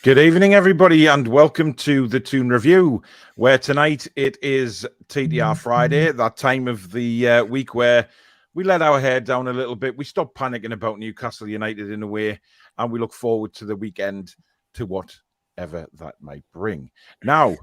Good evening, everybody, and welcome to the Toon Review, where tonight it is Ttr Friday, that time of the week where we let our hair down a little bit. We stop panicking about Newcastle United in a way, and we look forward to the weekend, to whatever that might bring. Now,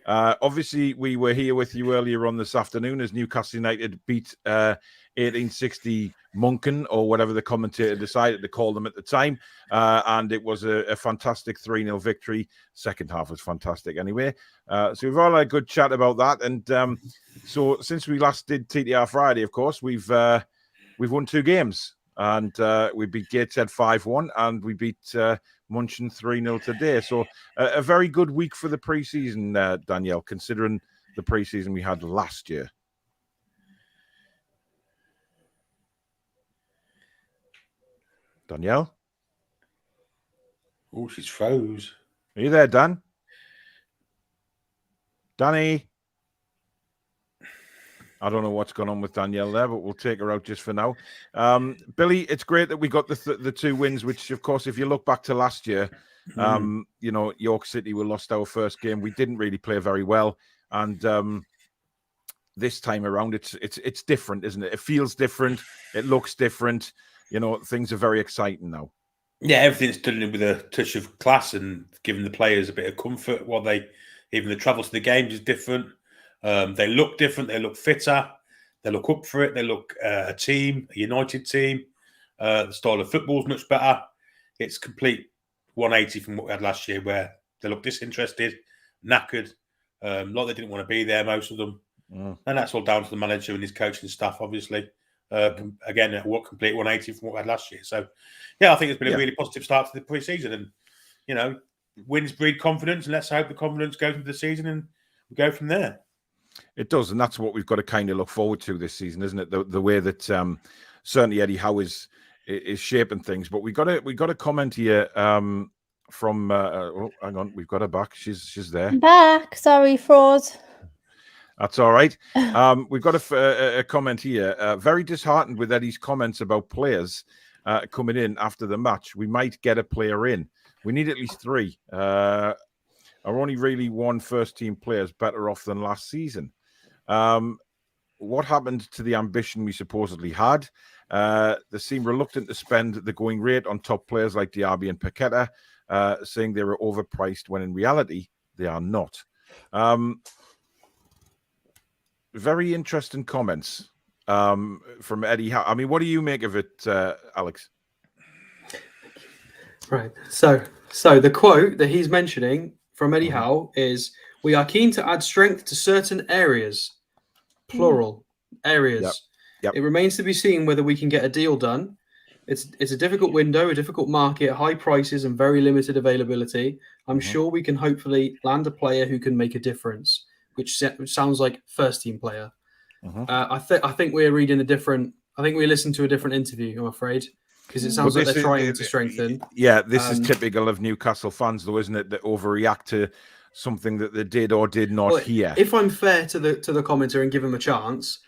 obviously, we were here with you earlier on this afternoon as Newcastle United beat 1860 Munchen, or whatever the commentator decided to call them at the time. And it was a fantastic 3-0 victory. Second half was fantastic anyway. So we've all had a good chat about that. And so since we last did TTR Friday, of course, we've won 2 games. And we beat Gateshead 5-1, and we beat Munchen 3-0 today. So a very good week for the pre-season, Danielle, considering the pre-season we had last year. Danielle? Oh, she's froze. Are you there, Dan? Danny? I don't know what's going on with Danielle there, but we'll take her out just for now. Billy, it's great that we got the 2 wins, which, of course, if you look back to last year, you know, York City, we lost our first game. We didn't really play very well. And this time around, it's different, isn't it? It feels different. It looks different. You know, things are very exciting now. Yeah, everything's done with a touch of class and giving the players a bit of comfort while even the travel to the games is different. They look different. They look fitter. They look up for it. They look a team, a united team. The style of football is much better. It's complete 180 from what we had last year, where they look disinterested, knackered, like they didn't want to be there, most of them. And that's all down to the manager and his coaching staff, obviously. Again, what complete 180 from what we had last year. So, yeah, I think it's been a really positive start to the pre-season. And, you know, wins breed confidence, and let's hope the confidence goes into the season and we go from there. It does, and that's what we've got to kind of look forward to this season, isn't it? The way that certainly Eddie Howe is shaping things. But we got a comment here from oh, hang on, we've got her back. She's there. Back. Sorry, fraud. That's all right. We've got a comment here. Very disheartened with Eddie's comments about players coming in after the match. We might get a player in. We need at least 3. Are only really 1 first-team players better off than last season? What happened to the ambition we supposedly had? They seem reluctant to spend the going rate on top players like Diaby and Paqueta, saying they were overpriced when in reality they are not. Very interesting comments from Eddie. I mean, what do you make of it, Alex? Right. So the quote that he's mentioning from Eddie Howe is, "We are keen to add strength to certain areas," plural areas. Yep. It remains to be seen whether we can get a deal done. It's a difficult window, a difficult market, high prices and very limited availability. I'm sure we can hopefully land a player who can make a difference, which sounds like first-team player. I think we're reading a different. I think we listened to a different interview, I'm afraid, because it sounds like they're trying to strengthen. Yeah, this is typical of Newcastle fans, though, isn't it? That overreact to something that they did or did not hear. If I'm fair to the commenter and give him a chance,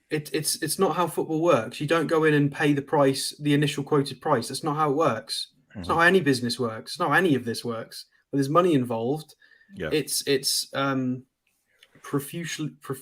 it's not how football works. You don't go in and pay the price, the initial quoted price. That's not how it works. It's not how any business works. It's not how any of this works. But there's money involved. Yeah. It's profusely, if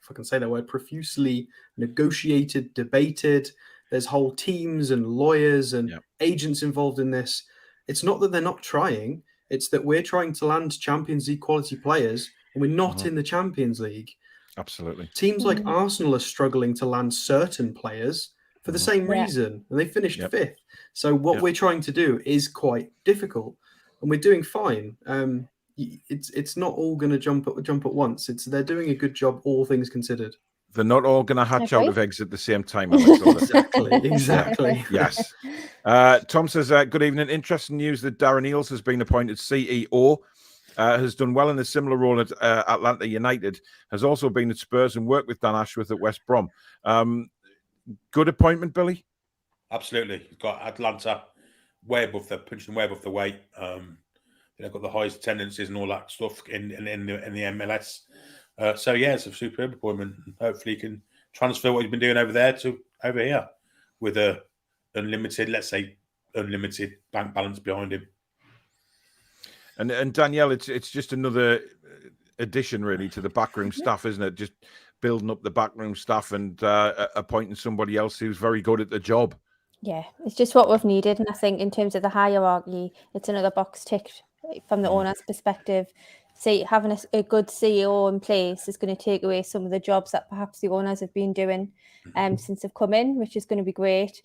I can say that word, profusely negotiated, debated. There's whole teams and lawyers and agents involved in this. It's not that they're not trying. It's that we're trying to land Champions League quality players, and we're not in the Champions League. Absolutely. Teams like Arsenal are struggling to land certain players for the same reason, and they finished 5th. So what we're trying to do is quite difficult, and we're doing fine. It's not all going to jump at once. They're doing a good job, all things considered. They're not all going to hatch out Okay. of eggs at the same time, Alex. Are they? Exactly. Yes. Tom says, good evening. Interesting news that Darren Eales has been appointed CEO. Has done well in a similar role at Atlanta United. Has also been at Spurs and worked with Dan Ashworth at West Brom. Good appointment, Billy? Absolutely. He's got Atlanta punching way above the weight. They've got the highest tendencies and all that stuff in the MLS. So yeah, it's a superb appointment. Hopefully, he can transfer what he's been doing over there to over here with a unlimited bank balance behind him. And Danielle, it's just another addition really to the backroom staff, isn't it? Just building up the backroom staff and appointing somebody else who's very good at the job. Yeah, it's just what we've needed. And I think in terms of the hierarchy, it's another box ticked from the owner's perspective. See, having a good CEO in place is going to take away some of the jobs that perhaps the owners have been doing since they've come in, which is going to be great.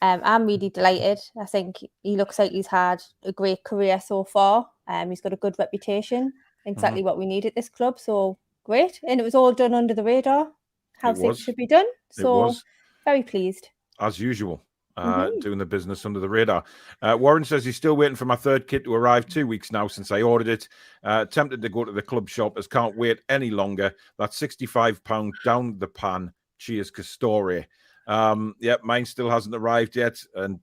I'm really delighted. I think he looks like he's had a great career so far. He's got a good reputation, exactly what we need at this club. So great. And it was all done under the radar, how things should be done. So very pleased. As usual. Doing the business under the radar. Warren says he's still waiting for my third kit to arrive 2 weeks now since I ordered it. Tempted to go to the club shop as can't wait any longer. That's £65 down the pan. Cheers, Castore. Mine still hasn't arrived yet. And,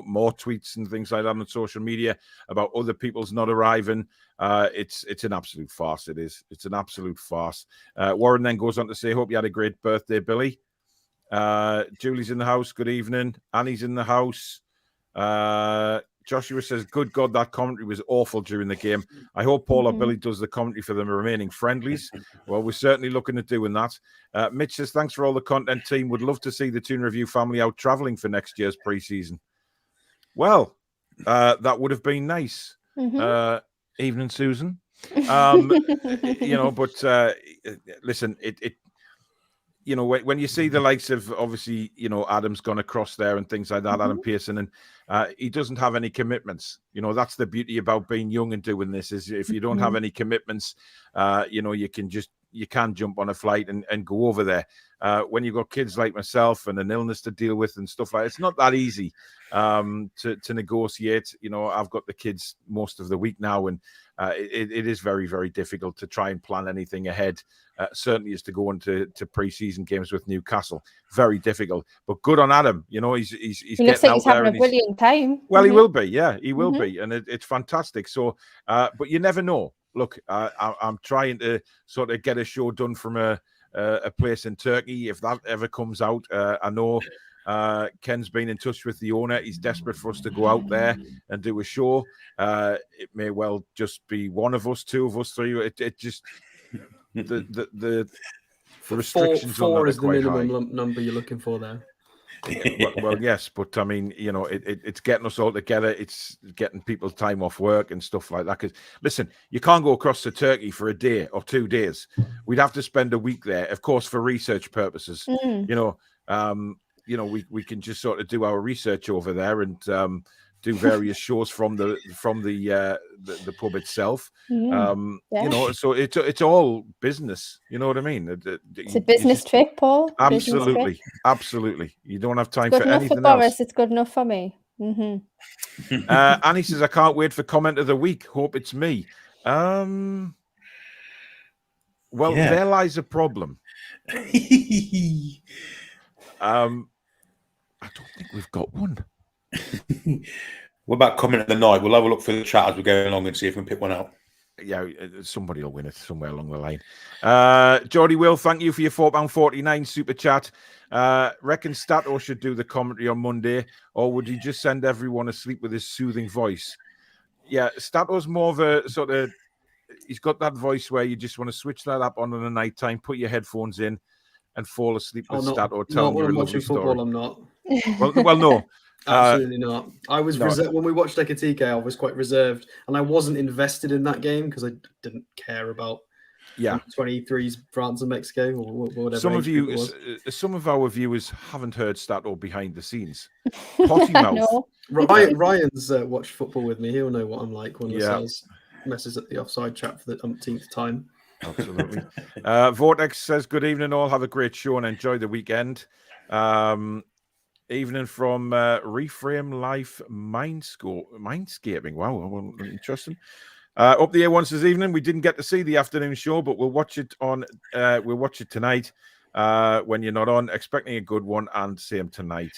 more tweets and things like that on social media about other people's not arriving. It's an absolute farce. It is. It's an absolute farce. Warren then goes on to say, hope you had a great birthday, Billy. Julie's in the house. Good evening. Annie's in the house. Joshua says, good God, that commentary was awful during the game. I hope Paul or Billy does the commentary for the remaining friendlies. Well, we're certainly looking at doing that. Mitch says, thanks for all the content, team. Would love to see the Toon Review family out travelling for next year's pre-season. Well, that would have been nice. Evening, Susan. Listen, when you see the likes of, obviously, Adam's gone across there and things like that, Adam Pearson, and he doesn't have any commitments. That's the beauty about being young and doing this, is if you don't have any commitments, you can jump on a flight and go over there. When you've got kids like myself and an illness to deal with and stuff like that, it's not that easy to negotiate. I've got the kids most of the week now, and it is very, very difficult to try and plan anything ahead. Certainly is to go into pre-season games with Newcastle. Very difficult, but good on Adam. He looks like he's having a brilliant time. Well, he will be. Yeah, he will be, and it's fantastic. So, but you never know. Look, I'm trying to sort of get a show done from a place in Turkey. If that ever comes out, I know Ken's been in touch with the owner. He's desperate for us to go out there and do a show. It may well just be one of us, two of us, three. It just the restrictions four on that is the minimum number you're looking for there. Well, yes, but I mean, it's getting us all together. It's getting people's time off work and stuff like that. Because listen, you can't go across to Turkey for a day or 2 days. We'd have to spend a week there, of course, for research purposes. We can just sort of do our research over there and do various shows from the pub itself. So it's all business. You know what I mean? It's a business trip, Paul. Absolutely, absolutely. You don't have time for anything for Boris, else. it's good enough for me. Annie says, I can't wait for comment of the week. Hope it's me. There lies a problem. I don't think we've got one. What about comment of the night? We'll have a look for the chat as we go along and see if we can pick one out. Yeah, somebody will win it somewhere along the line. Geordie Will, thank you for your £4.49 super chat. Reckon Stato should do the commentary on Monday, or would he just send everyone asleep with his soothing voice? Yeah, Stato's more of a sort of, he's got that voice where you just want to switch that up on the night time, put your headphones in, and fall asleep with Stato telling you a lovely story. Football, I'm not. Well, no. Absolutely not. I was when we watched Ekatike, I was quite reserved, and I wasn't invested in that game because I didn't care about 23's France and Mexico or whatever. Some of our viewers haven't heard Stato behind the scenes. Potty mouth. No. Ryan's watched football with me. He'll know what I'm like when the Sales messes at the offside trap for the umpteenth time. Absolutely. Vortex says, good evening all. Have a great show and enjoy the weekend. Evening from Reframe Life Mindscaping. Wow, interesting. Up the air once this evening. We didn't get to see the afternoon show, but we'll watch it on. We'll watch it tonight when you're not on. Expecting a good one, and same tonight.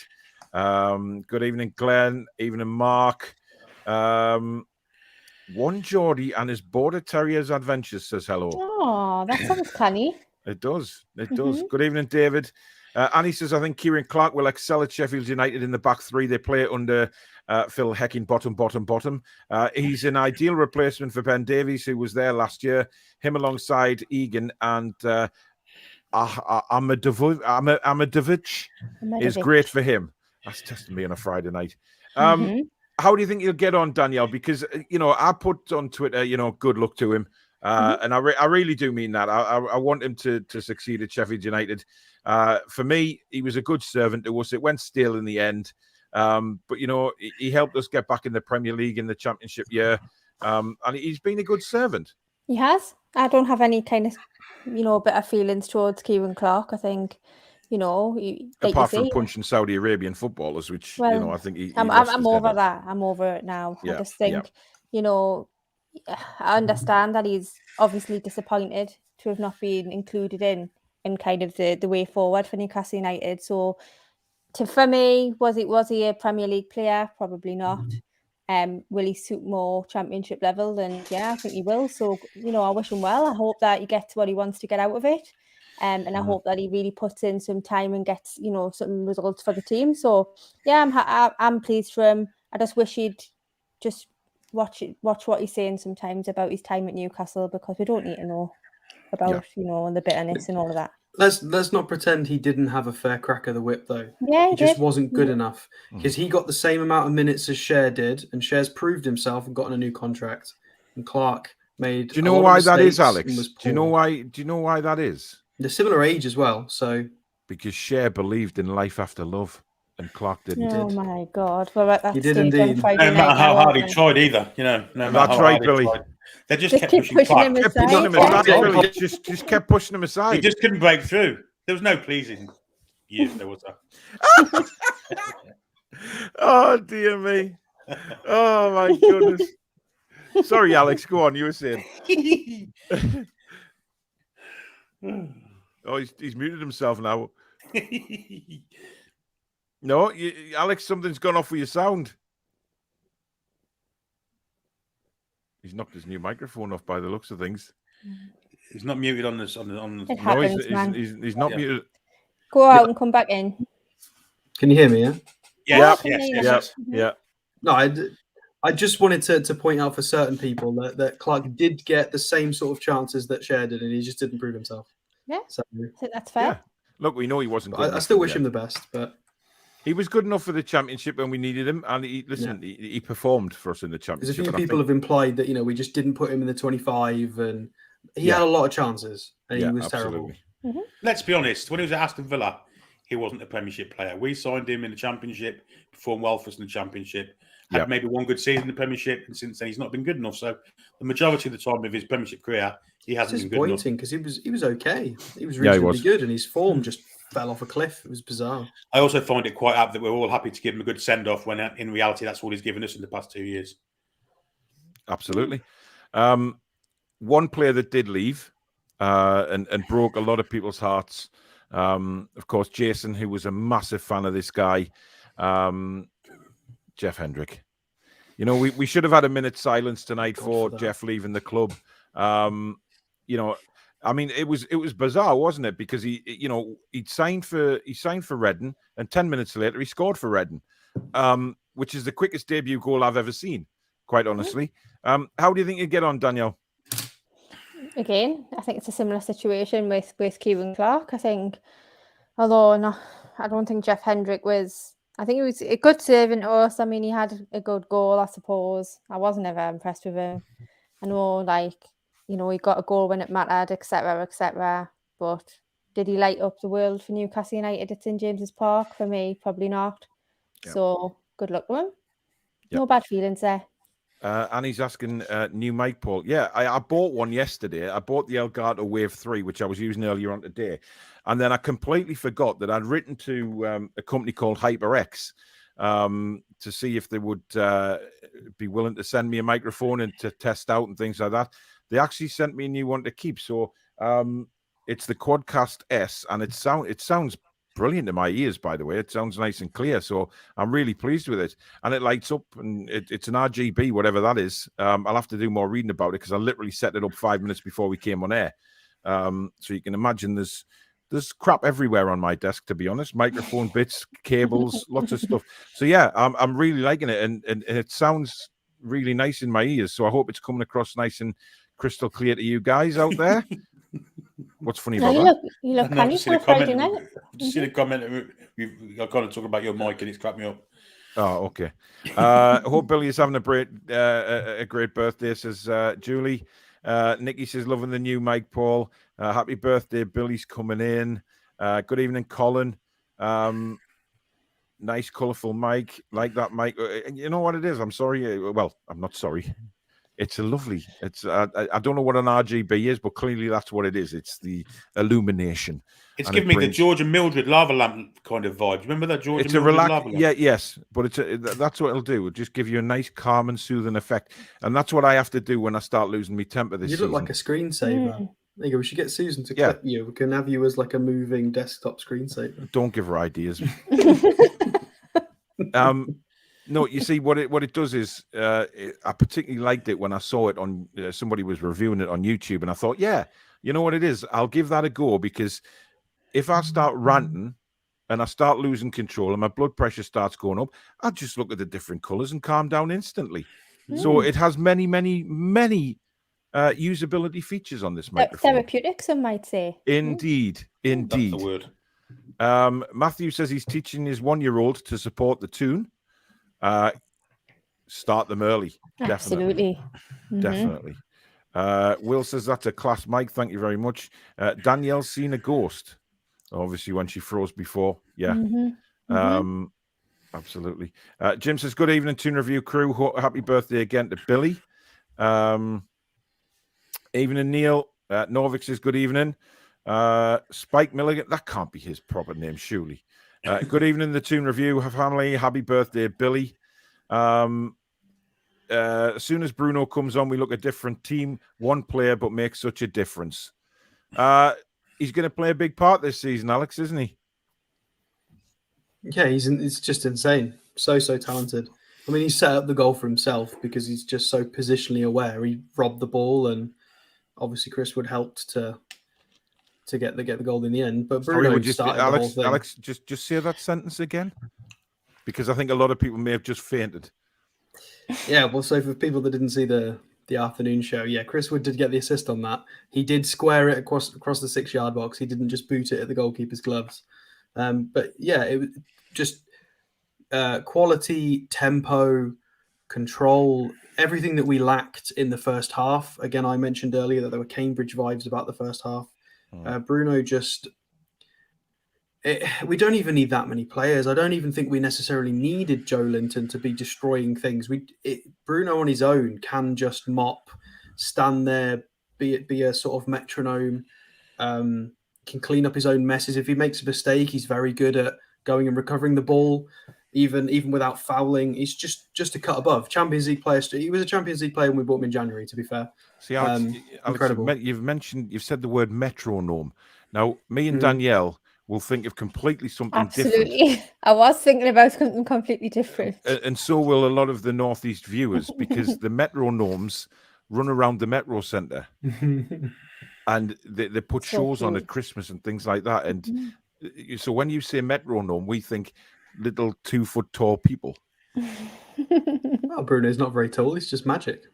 Good evening, Glenn. Evening, Mark. One Geordie and his Border Terriers Adventures says hello. Oh, that sounds canny. It does. It does. Good evening, David. Annie says, I think Kieran Clark will excel at Sheffield United in the back three. They play under Phil Hecking, bottom. He's an ideal replacement for Ben Davies, who was there last year. Him alongside Egan and Amadovic is great for him. That's testing me on a Friday night. How do you think he'll get on, Danielle? Because, I put on Twitter, good luck to him. And I really do mean that. I want him to succeed at Sheffield United. For me, he was a good servant to us. It went stale in the end. But, he helped us get back in the Premier League in the Championship year. And he's been a good servant. He has. I don't have any kind of, bitter feelings towards Kieran Clark. I think, apart from punching Saudi Arabian footballers, which, I think I'm over that. I'm over it now. I just think, I understand that he's obviously disappointed to have not been included in kind of the way forward for Newcastle United. So, for me, was he a Premier League player? Probably not. Will he suit more Championship level? Then yeah, I think he will. So I wish him well. I hope that he gets what he wants to get out of it, and I hope that he really puts in some time and gets some results for the team. So yeah, I'm pleased for him. I just wish he'd just watch what he's saying sometimes about his time at Newcastle, because we don't need to know about the bitterness and all of that. Let's not pretend he didn't have a fair crack of the whip, though. Yeah, he just wasn't good enough, because he got the same amount of minutes as Cher did, and Cher's proved himself and gotten a new contract. And Clark made. Do you know why that is, Alex? Do you know why that is? They're similar age as well, so because Cher believed in life after love, and Clark didn't. Oh my God! Well, at that he did indeed. No matter how hard he tried, either. That's right, Billy. They just kept pushing him aside. Just kept pushing him aside. He just couldn't break through. There was no pleasing. Yes, there was that. Oh dear me! Oh my goodness! Sorry, Alex. Go on. You were saying. Oh, he's muted himself now. No, Alex, something's gone off with your sound. He's knocked his new microphone off by the looks of things. He's not muted on this. It happens, man. He's not muted. Go out and come back in. Can you hear me? Yeah. Yeah. No, I just wanted to point out for certain people that Clark did get the same sort of chances that Cher did, and he just didn't prove himself. Yeah, so I think that's fair. Yeah. Look, we know he wasn't good. I still wish him the best, but he was good enough for the Championship when we needed him, and he performed for us in the Championship. Because a few people have implied that we just didn't put him in the 25, and he had a lot of chances, and he was terrible. Let's be honest. When he was at Aston Villa, he wasn't a Premiership player. We signed him in the Championship, performed well for us in the Championship. Had maybe one good season in the Premiership, and since then he's not been good enough. So the majority of the time of his Premiership career, he hasn't been good enough. Disappointing, because he was okay. He was reasonably good, and his form just fell off a cliff. It was bizarre. I also find it quite apt that we're all happy to give him a good send-off when in reality that's all he's given us in the past 2 years. Absolutely. One player that did leave and broke a lot of people's hearts, of course, Jason, who was a massive fan of this guy, Jeff Hendrick. We should have had a minute's silence tonight for Jeff leaving the club. I mean, it was bizarre, wasn't it? Because he signed for Reading, and 10 minutes later he scored for Reading, which is the quickest debut goal I've ever seen, quite honestly. How do you think you get on, Danielle? Again, I think it's a similar situation with Kieran Clark. I think, although I don't think Jeff Hendrick was. I think he was a good servant to us. I mean, he had a good goal, I suppose. I wasn't ever impressed with him. I know, he got a goal when it mattered, etc. But did he light up the world for Newcastle United at St James's Park? For me, probably not. Yep. So good luck to him. Yep. No bad feelings there. Annie's asking new mic, Paul. Yeah, I bought one yesterday. I bought the Elgato Wave 3, which I was using earlier on today. And then I completely forgot that I'd written to a company called HyperX to see if they would be willing to send me a microphone and to test out and things like that. They actually sent me a new one to keep. So it's the Quadcast S, and it sounds brilliant in my ears, by the way. It sounds nice and clear, so I'm really pleased with it. And it lights up, and it's an RGB, whatever that is. I'll have to do more reading about it because I literally set it up 5 minutes before we came on air. So you can imagine there's crap everywhere on my desk, to be honest. Microphone bits, cables, lots of stuff. So yeah, I'm really liking it, and it sounds really nice in my ears. So I hope it's coming across nice and crystal clear to you guys out there. What's funny about that? You look canny for a Friday night. Just seen a comment. I've got to talk about your mic, and it's cracked me up. Oh, okay. I hope Billy is having a great birthday, says Julie. Nikki says, loving the new mic, Paul. Happy birthday, Billy's coming in. Good evening, Colin. Nice, colourful mic. Like that mic. You know what it is? I'm sorry. Well, I'm not sorry. It's a lovely. It's I don't know what an RGB is, but clearly that's what it is. It's the illumination. It's giving me the George and Mildred lava lamp kind of vibes. Remember that George and Mildred lava lamp? Yeah, yes, but that's what it'll do. It'll just give you a nice, calm and soothing effect, and that's what I have to do when I start losing my temper this season. You look like a screensaver. There you go. We should get Susan to clip you. We can have you as like a moving desktop screensaver. Don't give her ideas. No, you see what it does is I particularly liked it when I saw it on somebody was reviewing it on YouTube, and I thought, yeah, you know what it is? I'll give that a go, because if I start ranting and I start losing control and my blood pressure starts going up, I'll just look at the different colors and calm down instantly. So it has many, many, many usability features on this microphone. Therapeutic, some might say. Indeed. That's the word. Matthew says he's teaching his 1-year-old to support the Toon. Start them early. Absolutely. Definitely. Will says that's a class mic. Thank you very much. Danielle's seen a ghost. Obviously, when she froze before. Yeah. Absolutely. Jim says, good evening, Toon Review crew. Happy birthday again to Billy. Evening, Neil. Norvik says, good evening. Spike Milligan. That can't be his proper name, surely. Good evening, the Toon Review family. Happy birthday, Billy. As soon as Bruno comes on, we look a different team, one player, but makes such a difference. He's going to play a big part this season, Alex, isn't he? Yeah, it's just insane. So talented. I mean, he set up the goal for himself because he's just so positionally aware. He robbed the ball, and obviously Chris Wood helped to get the goal in the end. But Bruno started the whole thing. Alex, just say that sentence again, because I think a lot of people may have just fainted. Yeah, well, so for people that didn't see the afternoon show, yeah, Chris Wood did get the assist on that. He did square it across the 6-yard box. He didn't just boot it at the goalkeeper's gloves. But yeah, it was just quality, tempo, control, everything that we lacked in the first half. Again, I mentioned earlier that there were Cambridge vibes about the first half. Bruno just... we don't even need that many players. I don't even think we necessarily needed Joe Linton to be destroying things. Bruno on his own can just mop, stand there, be a sort of metronome, can clean up his own messes. If he makes a mistake, he's very good at going and recovering the ball, even without fouling. He's just a cut above. Champions League player. He was a Champions League player when we bought him in January, to be fair. See, Alex, incredible. You've said the word metronome. Now, me and Danielle will think of completely something different. Absolutely. I was thinking about something completely different. And so will a lot of the Northeast viewers, because the metronomes run around the Metro Centre. And they put shows on at Christmas and things like that. And so when you say metronome, we think little 2-foot tall people. Well, Bruno's not very tall. He's just magic.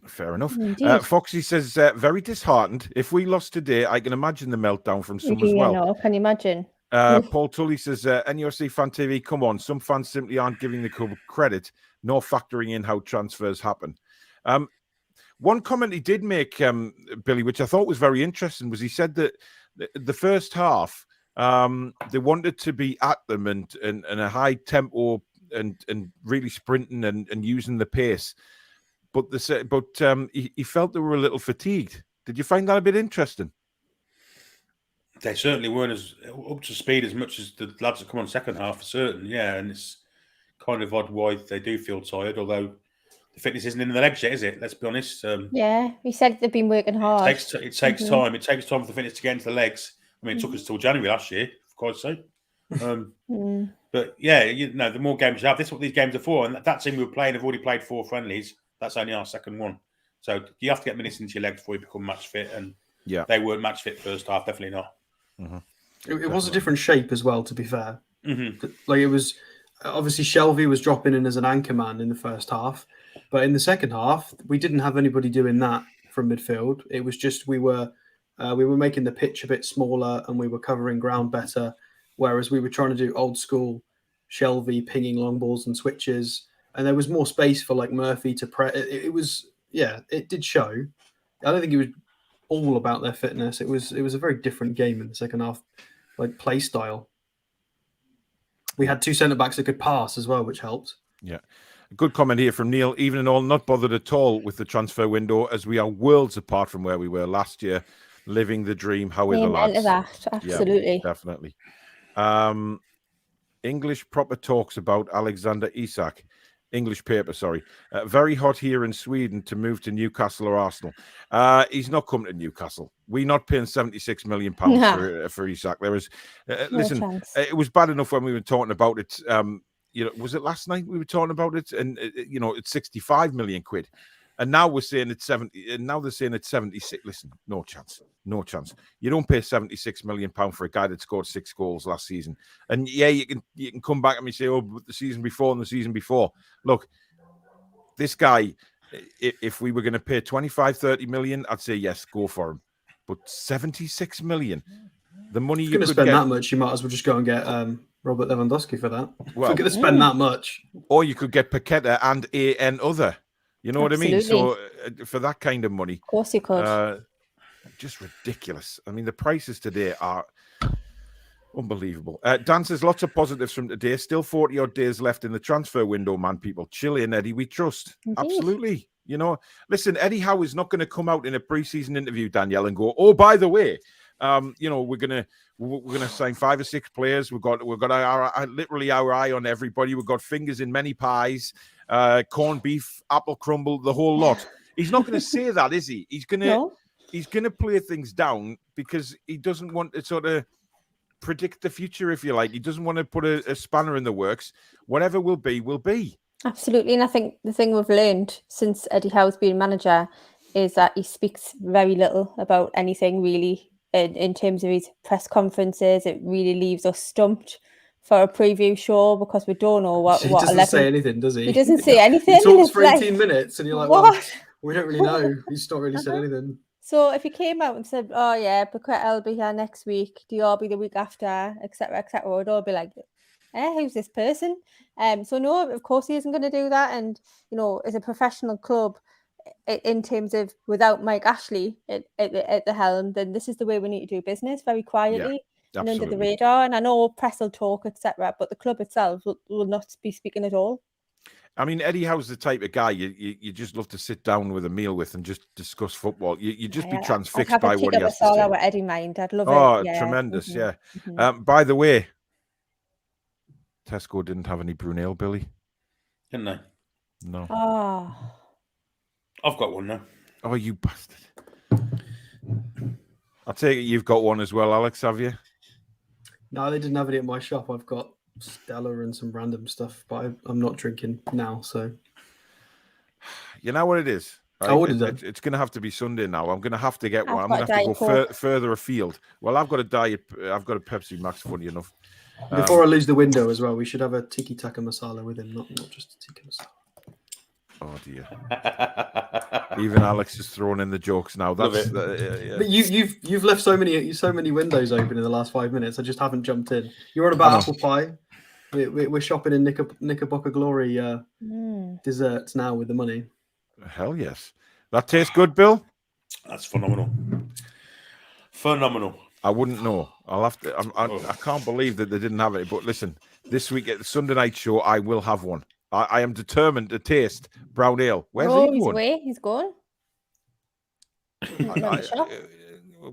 Fair enough. Foxy says, very disheartened. If we lost today, I can imagine the meltdown from some as well. No, can you imagine? Paul Tully says, NUFC Fan TV, come on. Some fans simply aren't giving the club credit, nor factoring in how transfers happen. One comment he did make, Billy, which I thought was very interesting, was he said that the first half, they wanted to be at them and a high tempo and really sprinting and using the pace. But he felt they were a little fatigued. Did you find that a bit interesting? They certainly weren't as up to speed as much as the lads that come on second half for certain. Yeah, and it's kind of odd why they do feel tired, although the fitness isn't in the legs yet, is it? Let's be honest. Yeah, we said they've been working hard. It takes time. It takes time for the fitness to get into the legs. I mean, it took us till January last year, for God's sake. But yeah, the more games you have, this is what these games are for. And that team we were playing have already played 4 friendlies. That's only our second one. So you have to get minutes into your legs before you become match fit. And they weren't match fit first half, definitely not. It was a different shape as well, to be fair. Like, it was obviously Shelvey was dropping in as an anchor man in the first half, but in the second half we didn't have anybody doing that from midfield. It was just we were making the pitch a bit smaller and we were covering ground better, whereas we were trying to do old school Shelvey pinging long balls and switches, and there was more space for like Murphy to press. It did show. I don't think it was all about their fitness. It was a very different game in the second half, like play style. We had 2 centre-backs that could pass as well, which helped. Yeah. A good comment here from Neil. Even and all, not bothered at all with the transfer window, as we are worlds apart from where we were last year. Living the dream. How are the lads? That, absolutely. Yeah, definitely. English proper talks about Alexander Isak. English paper, sorry. Very hot here in Sweden to move to Newcastle or Arsenal. He's not coming to Newcastle. We're not paying £76 million for Isak. There was, listen, it was bad enough when we were talking about it. Was it last night we were talking about it? And it's 65 million quid. And now we're saying it's 70. And now they're saying it's 76. Listen, no chance. No chance. You don't pay £76 million for a guy that scored 6 goals last season. And yeah, you can come back and say, oh, but the season before and the season before. Look, this guy, if we were going to pay 25-30 million, I'd say yes, go for him. But 76 million, the money you're going to spend that much, you might as well just go and get Robert Lewandowski for that. Well, if you're going to spend that much, or you could get Paqueta and an other. You know what I mean? So for that kind of money, of course you could. Just ridiculous. I mean, the prices today are unbelievable. Dan says lots of positives from today. Still 40 odd days left in the transfer window, man. People, chill in, Eddie. We trust. Indeed. Absolutely. Listen, Eddie Howe is not going to come out in a pre-season interview, Danielle, and go, oh, by the way, we're gonna sign 5 or 6 players. We've got literally our eye on everybody. We've got fingers in many pies, corned beef, apple crumble, the whole lot. He's not going to say that, is he? He's going to play things down because he doesn't want to sort of predict the future, if you like. He doesn't want to put a spanner in the works. Whatever will be, will be. Absolutely. And I think the thing we've learned since Eddie Howe's been manager is that he speaks very little about anything really in terms of his press conferences. It really leaves us stumped for a preview show because we don't know what. He doesn't say anything, does he? He doesn't say anything. He talks for 18 minutes and you're like, what? Well, we don't really know. He's not really said anything. So if he came out and said, oh yeah, Paqueta will be here next week, Dior be the week after, etc., we'd all be like, who's this person? So no, of course he isn't going to do that. And, as a professional club, in terms of without Mike Ashley at the helm, then this is the way we need to do business, very quietly and under the radar. And I know press will talk, etc., but the club itself will not be speaking at all. I mean, Eddie Howe's the type of guy you just love to sit down with a meal with and just discuss football. You just be transfixed by what he has to say. With Eddie mind, I'd love it. Oh, tremendous, yeah. By the way, Tesco didn't have any Brunel, Billy. Didn't they? No. Oh. I've got one now. Oh, you bastard. I take it you've got one as well, Alex, have you? No, they didn't have it in my shop. I've got Stella and some random stuff, but I'm not drinking now, so. You know what it is? Right? It's going to have to be Sunday now. I'm going to have to get one. I'm going to have to go further afield. Well, I've got a Pepsi Max, funny enough. Before I lose the window as well, we should have a tiki taka masala with him, not just a tikka masala. Oh dear! Even Alex is throwing in the jokes now. That's But you've left so many windows open in the last 5 minutes. I just haven't jumped in. You're on about apple pie. We're shopping in Knickerbocker Glory desserts now with the money. Hell yes, that tastes good, Bill. That's phenomenal. Phenomenal. I wouldn't know. I'll have to. I can't believe that they didn't have it. But listen, this week at the Sunday night show, I will have one. I am determined to taste brown ale. Where's he he's going? away. He's gone.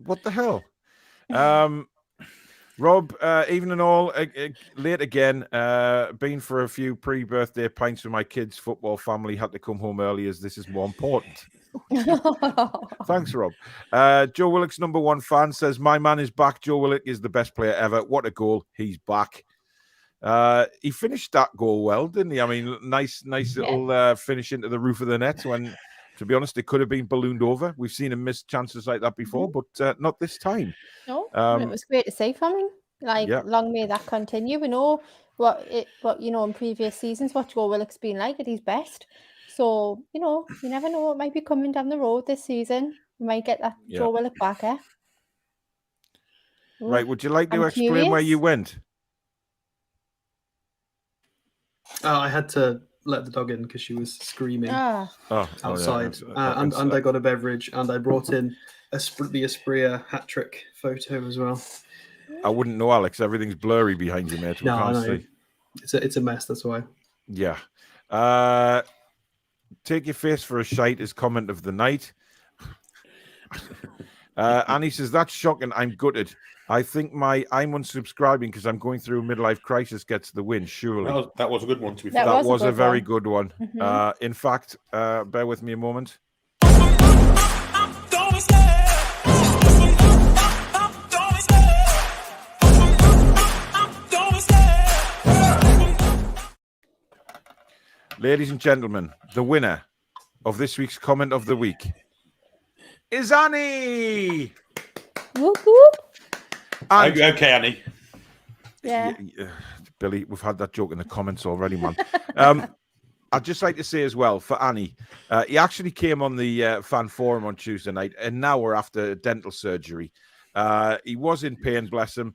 What the hell? Rob, evening and all, late again. Been for a few pre-birthday pints with my kids' football family. Had to come home early as this is more important. Thanks, Rob. Joe Willock's number one fan says, my man is back. Joe Willock is the best player ever. What a goal. He's back. He finished that goal well, didn't he? I mean, nice little finish into the roof of the net when, to be honest, it could have been ballooned over. We've seen him miss chances like that before, but not this time. No, it was great to see from him. Long may that continue. We know what in previous seasons what Joe Willock's been like at his best. So you never know what might be coming down the road this season. We might get that Joe Willock back, eh? Right. Would you like to explain where you went? I had to let the dog in because she was screaming outside, and I got a beverage, and I brought in the Austria hat trick photo as well. I wouldn't know, Alex. Everything's blurry behind you, mate. No, I know. It's a mess. That's why. Yeah. Take your face for a shite is comment of the night. Annie says, that's shocking. I'm gutted. I think I'm unsubscribing because I'm going through a midlife crisis gets the win, surely. That was a good one, to be fair. That was a very good one. In fact, bear with me a moment. Ladies and gentlemen, the winner of this week's comment of the week is Annie. Whoop, whoop. Okay, Annie. Yeah. Billy, we've had that joke in the comments already, man. I'd just like to say as well for Annie, he actually came on the fan forum on Tuesday night, an hour after dental surgery. He was in pain, bless him.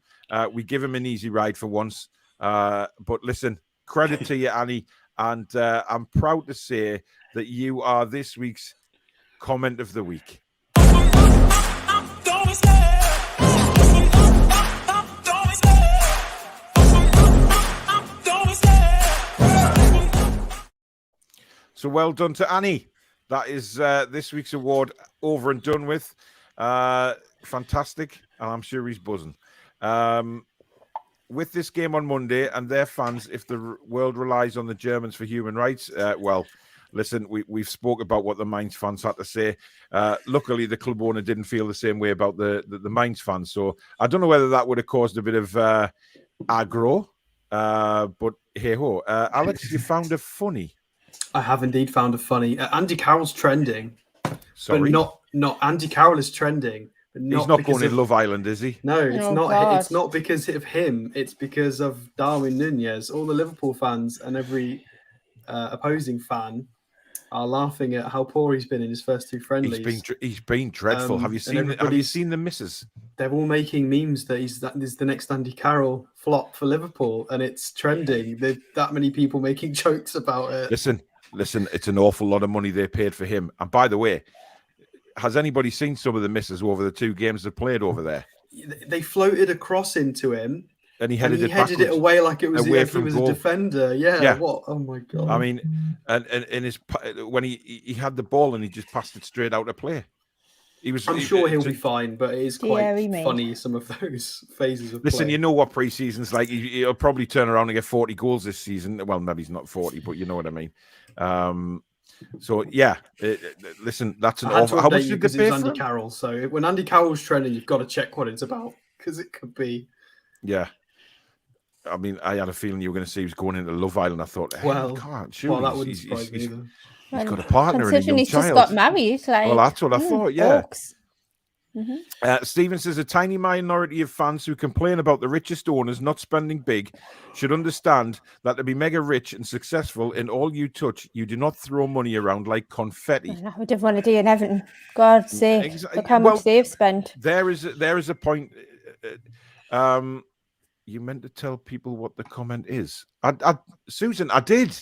We give him an easy ride for once. But listen, credit to you, Annie. And I'm proud to say that you are this week's comment of the week. So well done to Annie. That is this week's award over and done with. Fantastic. And I'm sure he's buzzing. With this game on Monday and their fans, if the world relies on the Germans for human rights, well, listen, we've spoke about what the Mainz fans had to say. Luckily, the club owner didn't feel the same way about the Mainz fans. So I don't know whether that would have caused a bit of aggro. But hey-ho. Alex, you found a funny. I have indeed found a funny. Andy Carroll's trending. Sorry. But not Andy Carroll is trending. He's not going in Love Island, is he? No, it's not. God. It's not because of him. It's because of Darwin Nunez. All the Liverpool fans and every opposing fan are laughing at how poor he's been in his first two friendlies. He's been dreadful. Have you seen the misses? They're all making memes that he's the next Andy Carroll flop for Liverpool, and it's trending. There's that many people making jokes about it. Listen. It's an awful lot of money they paid for him. And by the way, has anybody seen some of the misses over the two games they played over there? They floated a cross into him, and he headed it away like it was away he was a defender. Yeah. What? Oh my god! I mean, and in his when he had the ball and he just passed it straight out of play. I'm sure he'll be fine, but it is quite funny some of those phases of Listen, play. you know what pre-season's like. He'll probably turn around and get 40 goals this season. Well, maybe he's not 40, but you know what I mean. So yeah, listen, that's an awful. How much did they pay for Andy Carroll? So when Andy Carroll's trending, you've got to check what it's about because it could be. Yeah, I mean, I had a feeling you were going to say he was going into Love Island. I thought, hey, well, that wouldn't surprise me either. He's got a partner and a young he's child. Just got married. Well, that's what I thought. Yeah. Mm-hmm. Stephen says a tiny minority of fans who complain about the richest owners not spending big should understand that to be mega rich and successful in all you touch, you do not throw money around like confetti. I would have wanted to do in Everton. God's sake, look how much they've spent. There is a point. You meant to tell people what the comment is. Susan, I did.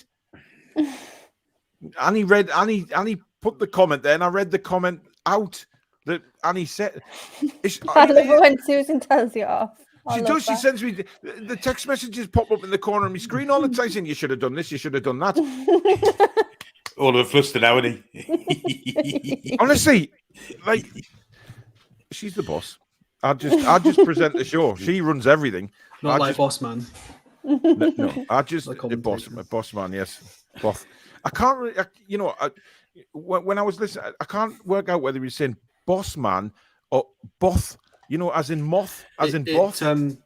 Annie put the comment there, and I read the comment out that Annie said. I love it when Susan tells you off. I She love does. She that. sends me the text messages pop up in the corner of my screen all the time saying, you should have done this, you should have done that. All of a fluster now, isn't he? Honestly, like, she's the boss. I just present the show. She runs everything. Not I like just, Boss Man. no, I just The a boss commentator. man. Yes, boss. I can't really, when I was listening, I can't work out whether he's saying boss man or both. As in moth, as in both.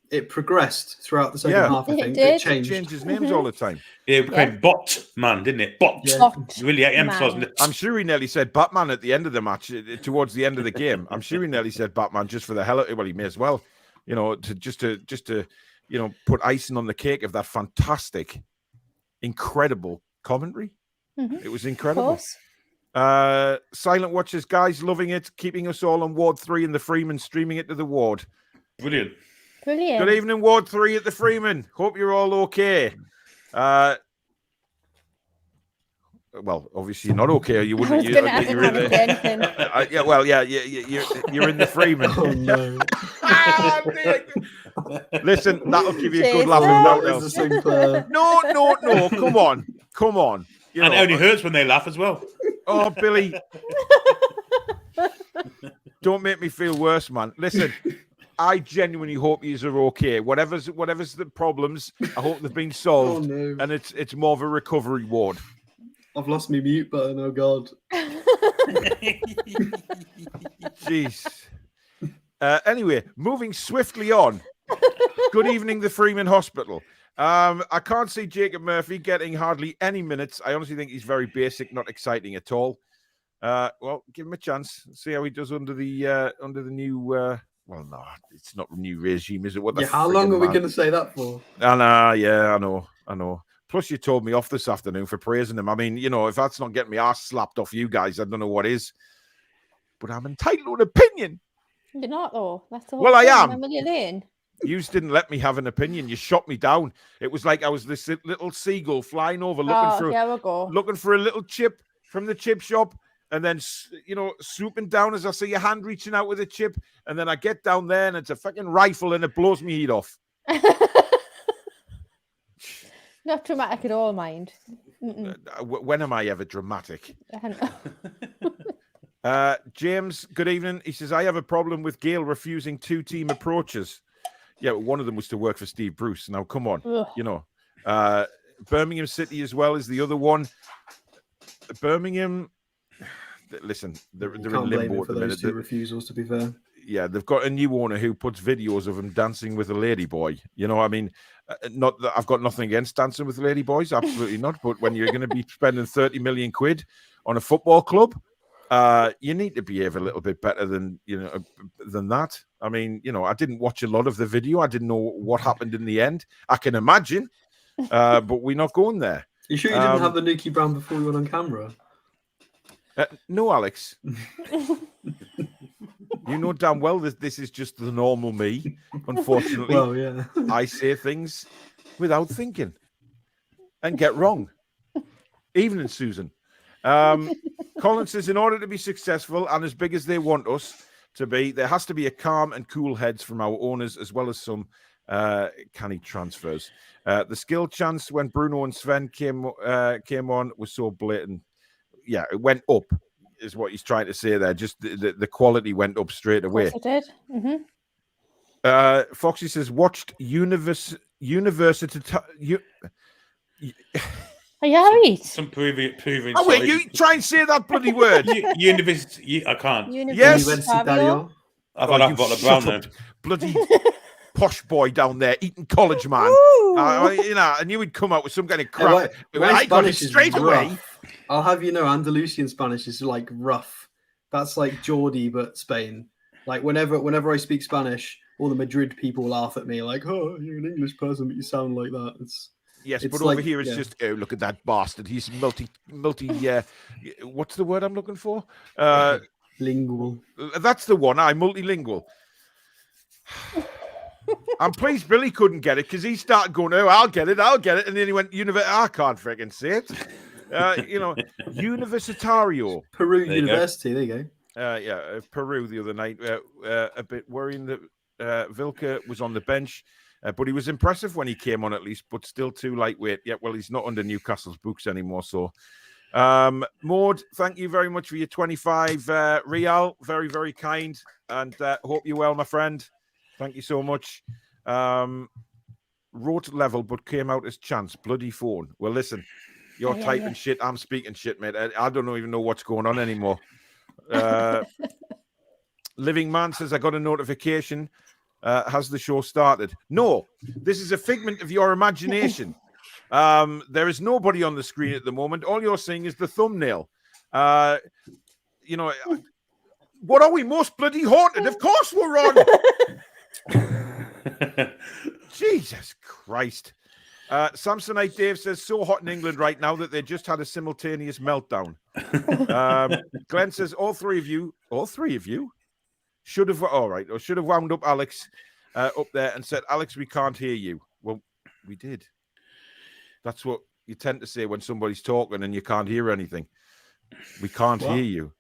It progressed throughout the second half. I It think did. it changed. Changes names all the time. It became Bot Man, didn't it? Bot. Yeah. Bot Really emphasising man. it. I'm sure he nearly said Batman at the end of the match, towards the end of the game. I'm sure he nearly said Batman just for the hell of it. Well, he may as well, to put icing on the cake of that fantastic, incredible commentary. Mm-hmm. It was Of incredible. course. Silent watchers, guys, loving it, keeping us all on Ward 3 in the Freeman, streaming it to the Ward. Brilliant. Brilliant. Good evening, Ward 3 at the Freeman. Hope you're all okay. Well, obviously you're not okay. You I wouldn't. was gonna ask You're in him anything. you're in the Freeman. Oh no! Listen, that'll give you a good Jason. laugh. That About was the Sinclair. No. Come on. And it only hurts when they laugh as well. Oh, Billy. Don't make me feel worse, man. Listen, I genuinely hope you are okay. Whatever's the problems, I hope they've been Oh solved, no! and it's more of a recovery ward. I've lost my mute button. Oh god! Jeez. Anyway, moving swiftly on. Good evening, the Freeman Hospital. I can't see Jacob Murphy getting hardly any minutes. I honestly think he's very basic, not exciting at all. Well, give him a chance. See how he does under the new. Well, no, it's not new regime, is it? What? How long are we going to say that for? I know. Plus, you told me off this afternoon for praising him. I mean, if that's not getting me ass slapped off you guys, I don't know what is. But I'm entitled to an opinion. You're not, though. That's the whole Well, I thing. am. Remember your lane? You just didn't let me have an opinion. You shot me down. It was like I was this little seagull flying over, Here we go. looking for a little chip from the chip shop, and then swooping down as I see your hand reaching out with a chip, and then I get down there and it's a fucking rifle and it blows me heat off. Not dramatic at all, mind. When am I ever dramatic? I know. James, good evening. He says, I have a problem with Gail refusing 2-team approaches. Yeah, one of them was to work for Steve Bruce. Now, come on. Ugh. Birmingham City as well is the other one. Birmingham, listen, they're in limbo at the minute. Two refusals, to be fair. Yeah, they've got a new owner who puts videos of him dancing with a lady boy. I mean, not that I've got nothing against dancing with lady boys, absolutely not. But when you're going to be spending 30 million quid on a football club, you need to behave a little bit better than that. I mean, I didn't watch a lot of the video. I didn't know what happened in the end. I can imagine, but we're not going there. You sure you didn't have the Nuki Brown before you went on camera? No, Alex. You know damn well that this is just the normal me. Unfortunately, Well, yeah. I say things without thinking and get wrong. Evening, Susan. Colin says, in order to be successful and as big as they want us to be, there has to be a calm and cool heads from our owners, as well as some canny transfers. The skill chance when Bruno and Sven came on was so blatant. Yeah, it went up, is what he's trying to say there. Just the quality went up straight away. Of course it did. Foxy says, watched University. Are you all right? Some proving. Oh, wait, you try and say that bloody word. University. I can't. Yes. Universitario. I've got a brown now. Bloody posh boy down there eating college man. I knew he'd come out with some kind of crap. I got it straight away. I'll have you know, Andalusian Spanish is like rough. That's like Geordie, but Spain. Like whenever I speak Spanish, all the Madrid people laugh at me like, "Oh, you're an English person, but you sound like that." Yes, it's but like, over here it's just, oh, look at that bastard. He's multi. What's the word I'm looking for? Lingual. That's the one. I'm multilingual. I'm pleased Billy couldn't get it because he started going, "Oh, I'll get it," and then he went, I can't freaking say it. Universitario. Peru University. There you go. Peru the other night. A bit worrying that Vilke was on the bench, but he was impressive when he came on at least, but still too lightweight. Yeah, well, he's not under Newcastle's books anymore. So, Maud, thank you very much for your 25 real. Very, very kind. And hope you're well, my friend. Thank you so much. Wrote level, but came out as chance. Bloody phone. Well, listen, you're typing shit. I'm speaking shit, mate. I don't even know what's going on anymore. Living Man says, I got a notification. Has the show started? No, this is a figment of your imagination. There is nobody on the screen at the moment. All you're seeing is the thumbnail. You know, what are we most bloody haunted? Of course we're on. Jesus Christ. Samsonite Dave says, so hot in England right now that they just had a simultaneous meltdown. Glenn says, all three of you should have wound up Alex up there and said, Alex, we can't hear you. Well, we did. That's what you tend to say when somebody's talking and you can't hear anything. We can't hear you.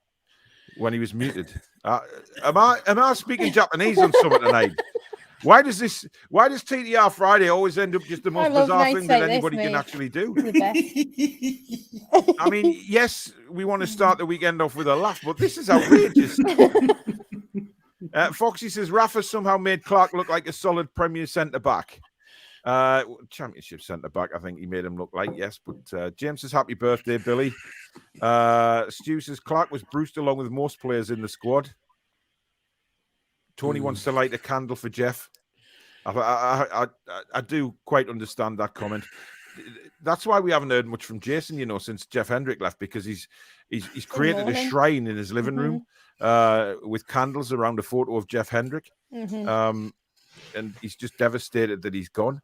When he was muted. Am I speaking Japanese on something tonight? Why does TTR Friday always end up just the most bizarre thing that anybody can actually do? I mean, yes, we want to start the weekend off with a laugh, but this is outrageous. Foxy says Rafa somehow made Clark look like a solid Premier centre-back. Championship centre-back, I think he made him look like, yes. But James says, happy birthday, Billy. Stu says, Clark was Bruce along with most players in the squad. Tony wants to light a candle for Jeff. I do quite understand that comment. That's why we haven't heard much from Jason, you know, since Jeff Hendrick left, because he's created a shrine in his living room with candles around a photo of Jeff Hendrick. And he's just devastated that he's gone.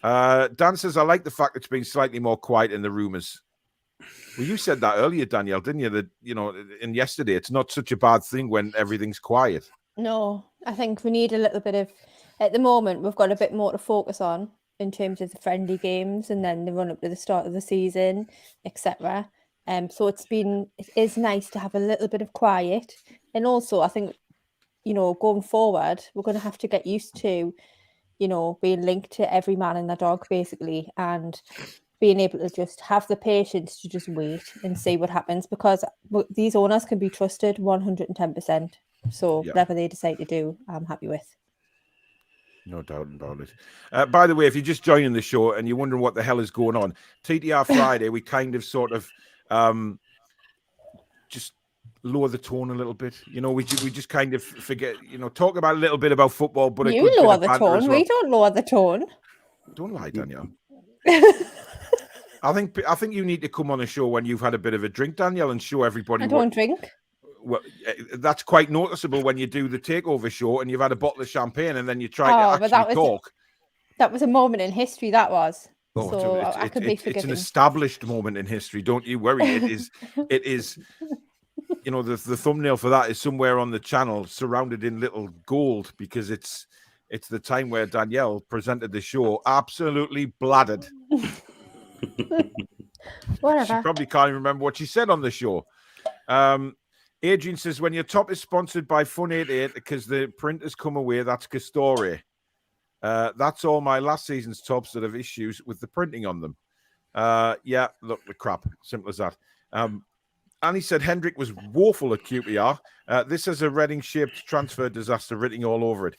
Dan says, I like the fact it's been slightly more quiet in the rumours. Well, you said that earlier, Danielle, didn't you? That, you know, in yesterday, it's not such a bad thing when everything's quiet. No, I think we need a little bit of, at the moment, we've got a bit more to focus on in terms of the friendly games and then the run up to the start of the season, etc. So it is nice to have a little bit of quiet. And also, I think, you know, going forward, we're going to have to get used to, you know, being linked to every man and their dog, basically, and being able to just have the patience to just wait and see what happens, because these owners can be trusted 110%. So whatever they decide to do, I'm happy with. No doubt about it. By the way, if you're just joining the show and you're wondering what the hell is going on, TTR Friday, we kind of sort of just lower the tone a little bit. You know, we just kind of forget, you know, talk about a little bit about football, but you lower the tone. Well. We don't lower the tone. Don't lie, Danielle. I think you need to come on a show when you've had a bit of a drink, Danielle, and show everybody. I don't drink. Well, that's quite noticeable when you do the takeover show and you've had a bottle of champagne and then you try to actually talk. That was a moment in history, that was. Oh, so I could be forgiven. It's an established moment in history. Don't you worry. It is. You know, the thumbnail for that is somewhere on the channel, surrounded in little gold, because it's the time where Danielle presented the show absolutely bladdered. Whatever. She probably can't even remember what she said on the show. Adrian says, when your top is sponsored by Fun88 because the printers come away, that's Castore. That's all my last season's tops that have issues with the printing on them. Yeah, look, the crap. Simple as that. Annie said Hendrick was woeful at QPR. This has a Reading-shaped transfer disaster written all over it.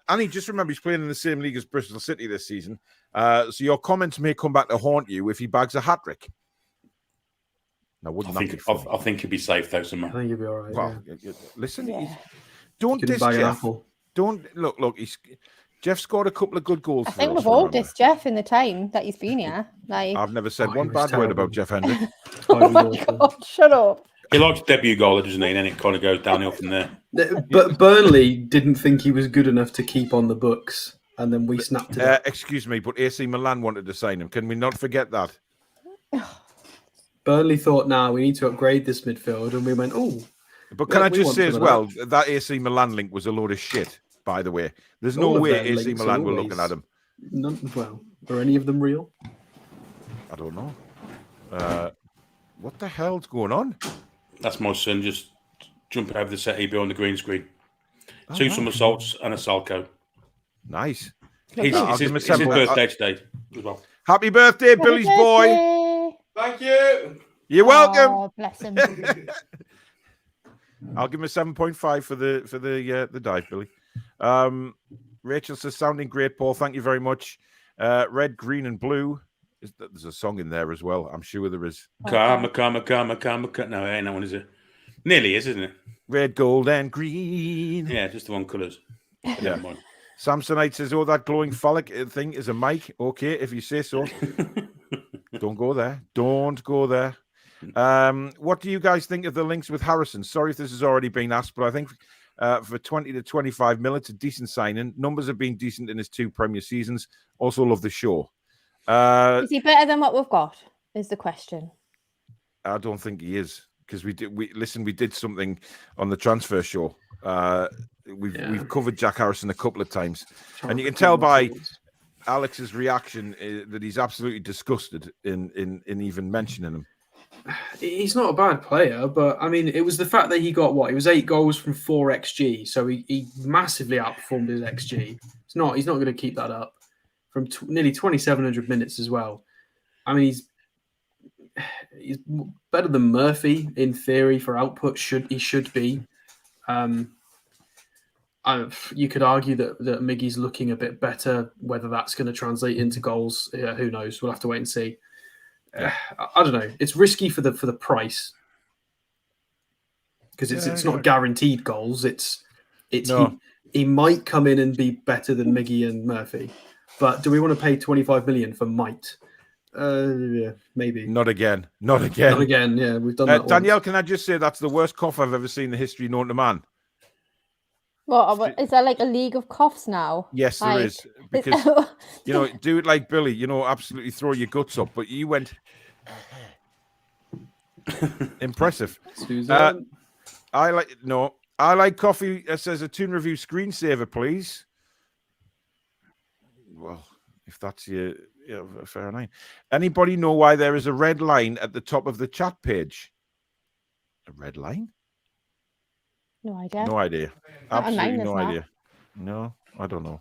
Annie, just remember he's playing in the same league as Bristol City this season. So your comments may come back to haunt you if he bags a hat-trick. I think he'll be safe though, somewhere. I think he'll be all right. Well, listen, don't diss Jeff. Don't look. Jeff scored a couple of good goals. I think we've all dissed Jeff in the time that he's been here. Like, I've never said one bad word about Jeff Hendrick. Oh my God, shut up. He likes debut goal, doesn't he? And then it kind of goes downhill from there. But Burnley didn't think he was good enough to keep on the books, and then we snapped it. Excuse me, but AC Milan wanted to sign him. Can we not forget that? Burnley thought, we need to upgrade this midfield, and we went, oh. But can I just say as well, that AC Milan link was a load of shit, by the way. There's no way AC Milan were looking at him. Well, are any of them real? I don't know. What the hell's going on? That's my son just jumping over the settee behind the green screen. 2 right. somersaults and a Salco. Nice. It's his birthday today as well. Happy birthday, Billy's boy. Thank you. You're welcome. Oh, bless him. I'll give him a 7.5 for the dive, Billy. Rachel says, sounding great, Paul. Thank you very much. Red, green, and blue. There's a song in there as well. I'm sure there is. Karma. No, it ain't that one, is it? Nearly is, isn't it? Red, gold, and green. Yeah, just the one colours. Yeah. Samsonite says, oh, that glowing phallic thing is a mic. Okay, if you say so. Don't go there. Don't go there. What do you guys think of the links with Harrison? Sorry if this has already been asked, but I think for 20 to 25 mil, it's a decent signing. Numbers have been decent in his 2 Premier seasons. Also love the show. Is he better than what we've got? Is the question. I don't think he is, because we did something on the transfer show. We've covered Jack Harrison a couple of times, and you can tell by Alex's reaction that he's absolutely disgusted in even mentioning him. He's not a bad player, but I mean, it was the fact that he got he was 8 goals from 4 XG, so he massively outperformed his XG. He's not going to keep that up from nearly 2,700 minutes as well. I mean, he's better than Murphy in theory for output. He should be. You could argue that Miggy's looking a bit better. Whether that's going to translate into goals, who knows? We'll have to wait and see. I don't know. It's risky for the price because it's not guaranteed goals. He might come in and be better than Miggy and Murphy, but do we want to pay 25 million for might? Yeah, maybe. Not again. Not again. Yeah, we've done that. Danielle, can I just say that's the worst cough I've ever seen in the history known to man. Well, is there like a league of coughs now? Yes, there is. Because, do it like Billy, absolutely throw your guts up. But you went impressive. I like coffee. Says a Toon review screensaver, please. Well, if that's your fair enough. Anybody know why there is a red line at the top of the chat page? A red line? No idea. No idea. Absolutely no idea. No, I don't know.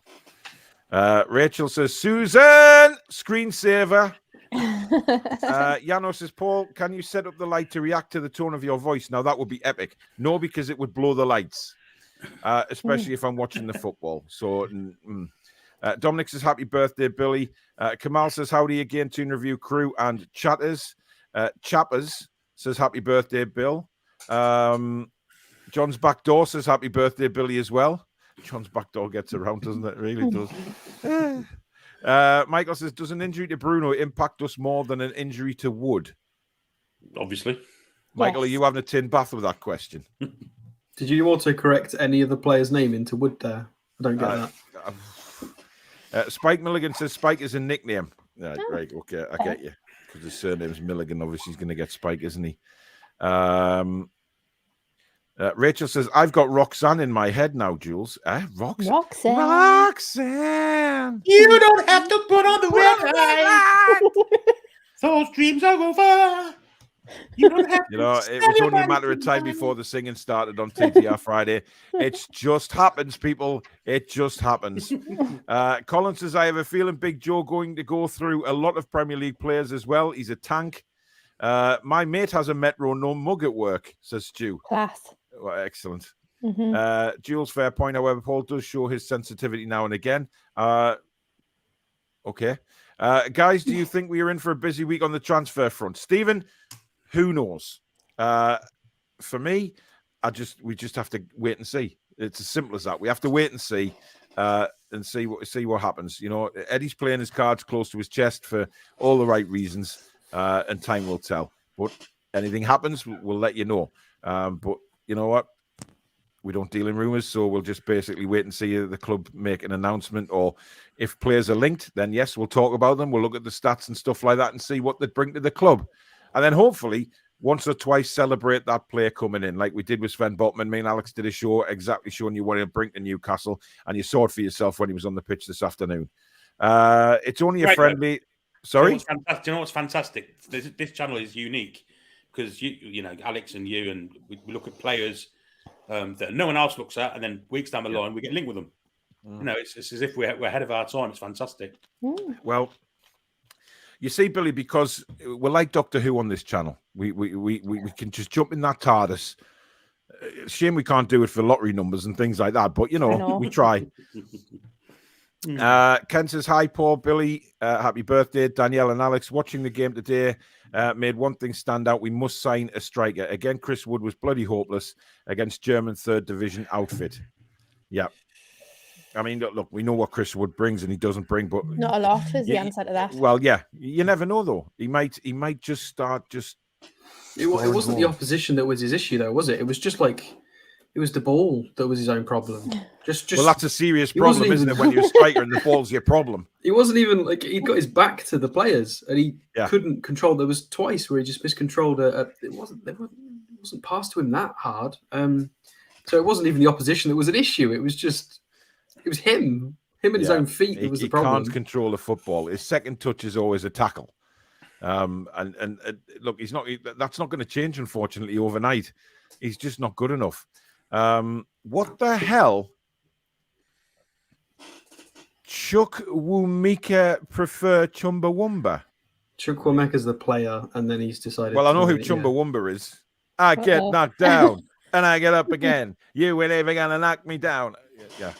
Rachel says, Susan, screensaver. Jano says, Paul, can you set up the light to react to the tone of your voice? Now, that would be epic. No, because it would blow the lights, especially if I'm watching the football. So, Dominic says, happy birthday, Billy. Kamal says, howdy again, Toon Review crew and chatters. Chappers says, happy birthday, Bill. John's backdoor says, happy birthday, Billy, as well. John's backdoor gets around, doesn't it? Really does. Michael says, does an injury to Bruno impact us more than an injury to Wood? Obviously. Michael, are you having a tin bath with that question? Did you auto correct any of the player's name into Wood there? I don't get that. Spike Milligan says Spike is a nickname. Right, okay, I get you. Because his surname's Milligan, obviously he's going to get Spike, isn't he? Rachel says, I've got Roxanne in my head now, Jules. Roxanne. You don't have to put on the red light. Those dreams are over. You don't have it was only a matter of time before the singing started on TTR Friday. It just happens, people. It just happens. Colin says, I have a feeling Big Joe going to go through a lot of Premier League players as well. He's a tank. My mate has a Metro no mug at work, says Stu. Class. Well, excellent. Jules, fair point. However, Paul does show his sensitivity now and again. Okay. Guys, do you think we are in for a busy week on the transfer front? Stephen, who knows? For me, we just have to wait and see. It's as simple as that. We have to wait and see what happens. Eddie's playing his cards close to his chest for all the right reasons, and time will tell. But anything happens, we'll let you know. But you know what? We don't deal in rumors, so we'll just basically wait and see the club make an announcement, or if players are linked, then yes, we'll talk about them. We'll look at the stats and stuff like that and see what they bring to the club. And then hopefully once or twice celebrate that player coming in, like we did with Sven Botman. Me and Alex did a show exactly showing you what he'll bring to Newcastle, and you saw it for yourself when he was on the pitch this afternoon. It's only a friendly... Sorry? Do you know what's fantastic? This channel is unique because, you know, Alex and you, and we look at players that no one else looks at, and then weeks down the line we get linked with them. You know, it's as if we're ahead of our time. It's fantastic. Well, you see, Billy, because we're like Doctor Who on this channel. We can just jump in that TARDIS. Shame we can't do it for lottery numbers and things like that. But, you know. We try. Ken says, hi, Paul, Billy. Happy birthday. Danielle and Alex. Watching the game today made one thing stand out. We must sign a striker. Again, Chris Wood was bloody hopeless against German 3rd Division outfit. Yeah. I mean, look, we know what Chris Wood brings and he doesn't bring, but not a lot is the answer to that. Well, yeah, you never know though. He might just start just. It wasn't the opposition that was his issue, though, was it? It was just like it was the ball that was his own problem. Just well, that's a serious problem, isn't it? When you're a striker and the ball's your problem. It wasn't even like he got his back to the players and he couldn't control. There was twice where he just miscontrolled it wasn't passed to him that hard. So it wasn't even the opposition that was an issue. It was just. It was him and his own feet that was the problem. He can't control a football. His second touch is always a tackle. And look, that's not going to change, unfortunately, overnight. He's just not good enough. What the hell? Chukwuemeka prefer Chumbawamba? Chukwuemeka's the player, and then he's decided. Well, I know who Chumbawamba is. I get knocked down, and I get up again. You will never gonna knock me down. Yeah.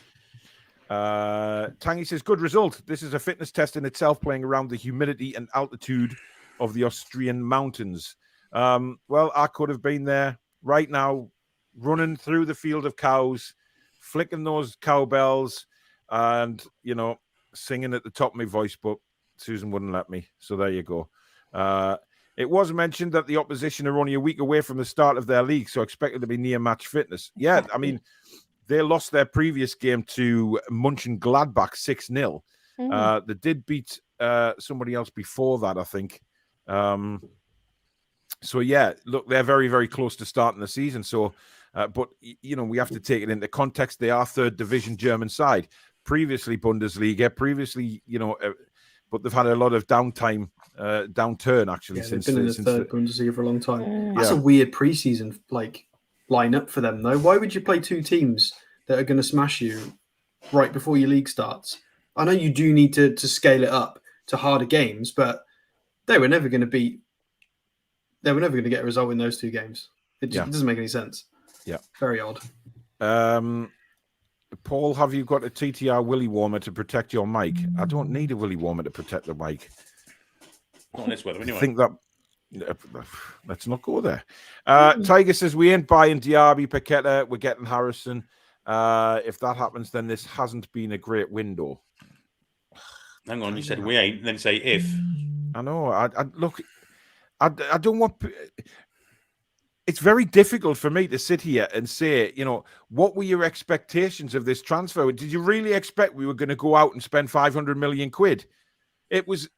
Tangy says, good result. This is a fitness test in itself, playing around the humidity and altitude of the Austrian mountains. Well, I could have been there right now, running through the field of cows, flicking those cowbells and, singing at the top of my voice, but Susan wouldn't let me. So there you go. It was mentioned that the opposition are only a week away from the start of their league, so expected to be near match fitness. Yeah, I mean, they lost their previous game to Mönchengladbach 6-0. They did beat somebody else before that, I think. So, yeah, look, they're very, very close to starting the season. So, but, we have to take it into context. They are 3rd Division German side. Previously Bundesliga, but they've had a lot of downturn, actually. Since they've been in the 3rd Bundesliga for a long time. That's a weird preseason, line up for them, though. Why would you play two teams that are going to smash you right before your league starts? I know you do need to scale it up to harder games, but they were never going to get a result in those two games. It just doesn't make any sense. Yeah. Very odd. Paul, have you got a TTR willy warmer to protect your mic? I don't need a willy warmer to protect the mic. Not in this weather, anyway. I think that... Let's not go there. Tiger says we ain't buying Diaby, Paqueta, we're getting Harrison. If that happens, then this hasn't been a great window. Hang on, you said we ain't, then say if. I know. I don't want. It's very difficult for me to sit here and say, what were your expectations of this transfer? Did you really expect we were going to go out and spend 500 million quid? It was.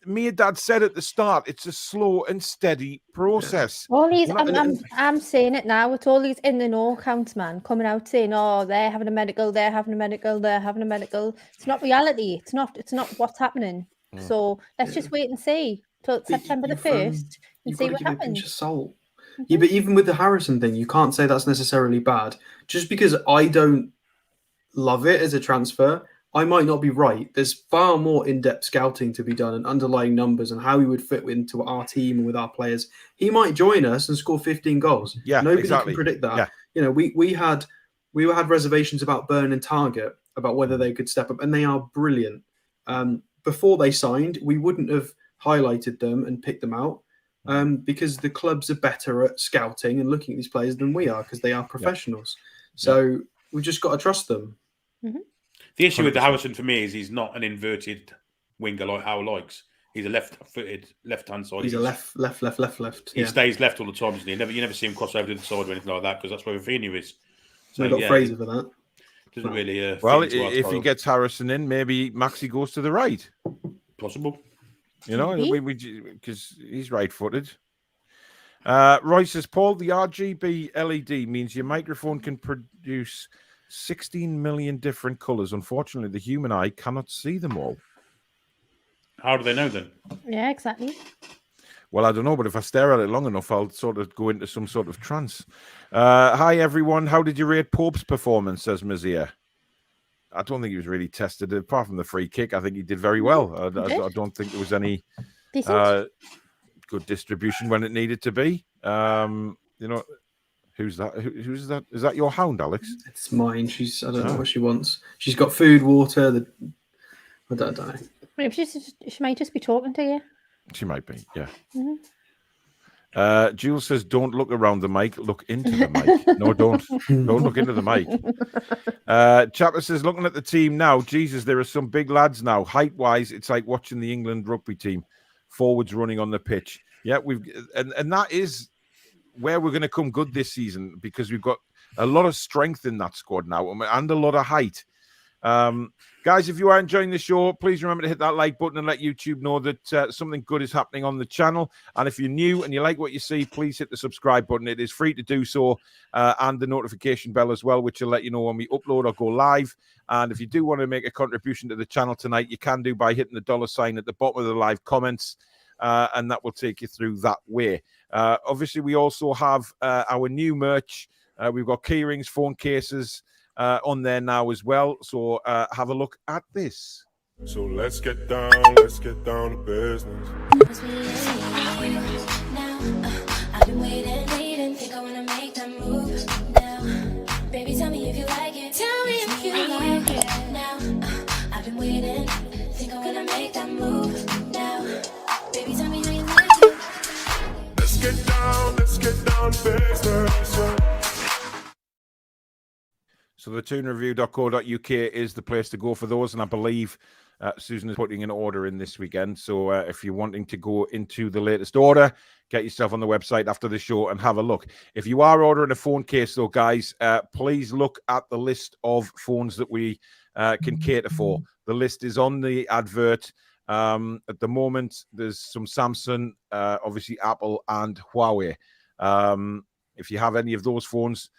Me and Dad said at the start, it's a slow and steady process. All these, I'm saying it now. It's all these in the know accounts, man, coming out saying, "Oh, they're having a medical, they're having a medical, they're having a medical." It's not reality. It's not what's happening. So let's just wait and see till September the 1st and see what happens. Yeah, but even with the Harrison thing, you can't say that's necessarily bad. Just because I don't love it as a transfer, I might not be right. There's far more in-depth scouting to be done and underlying numbers and how he would fit into our team and with our players. He might join us and score 15 goals. Yeah, nobody can predict that. Yeah. We had reservations about Burn and Target, about whether they could step up, and they are brilliant. Before they signed, we wouldn't have highlighted them and picked them out because the clubs are better at scouting and looking at these players than we are because they are professionals. So we've just got to trust them. Mm-hmm. The issue with the Harrison for me is he's not an inverted winger like Howe likes. He's a left-footed, left-hand side. He's a left. He stays left all the time, isn't he? You never see him cross over to the side or anything like that because that's where Rafinha is. So we got Fraser for that. Doesn't really. Well, if he gets Harrison in, maybe Maxi goes to the right. Possible. Because he's right-footed. Roy says, Paul, the RGB LED means your microphone can produce 16 million different colours. Unfortunately, the human eye cannot see them all. How do they know then? Yeah, exactly. Well, I don't know, but if I stare at it long enough, I'll sort of go into some sort of trance. Hi, everyone. How did you rate Pope's performance, says Mazia? I don't think he was really tested. Apart from the free kick, I think he did very well. I don't think there was any good distribution when it needed to be. Who's that? Who's that? Is that your hound, Alex? It's mine. I don't know what she wants. She's got food, water. I don't know. Maybe she might just be talking to you. She might be, yeah. Jules says, don't look around the mic, look into the mic. No, don't look into the mic. Chapter says, looking at the team now, Jesus, there are some big lads now. Height-wise, it's like watching the England rugby team. Forwards running on the pitch. Yeah, and that is where we're going to come good this season, because we've got a lot of strength in that squad now and a lot of height. Guys, if you are enjoying the show, please remember to hit that like button and let YouTube know that something good is happening on the channel. And if you're new and you like what you see, please hit the subscribe button. It is free to do so, and the notification bell as well, which will let you know when we upload or go live. And if you do want to make a contribution to the channel tonight, you can do by hitting the $sign at the bottom of the live comments, and that will take you through that way. Obviously, we also have our new merch. We've got key rings, phone cases, on there now as well. So have a look at this. So let's get down to business. I've been waiting, think I wanna make that move now. Baby, tell me if you like it. Tell me if you like it now. I've been waiting, think I wanna make that move now. Baby, tell me how you like it. Let's get down to business. So the toonreview.co.uk is the place to go for those, and I believe Susan is putting an order in this weekend. So if you're wanting to go into the latest order, get yourself on the website after the show and have a look. If you are ordering a phone case, though, guys, please look at the list of phones that we can cater for. The list is on the advert. At the moment, there's some Samsung, obviously Apple, and Huawei. If you have any of those phones,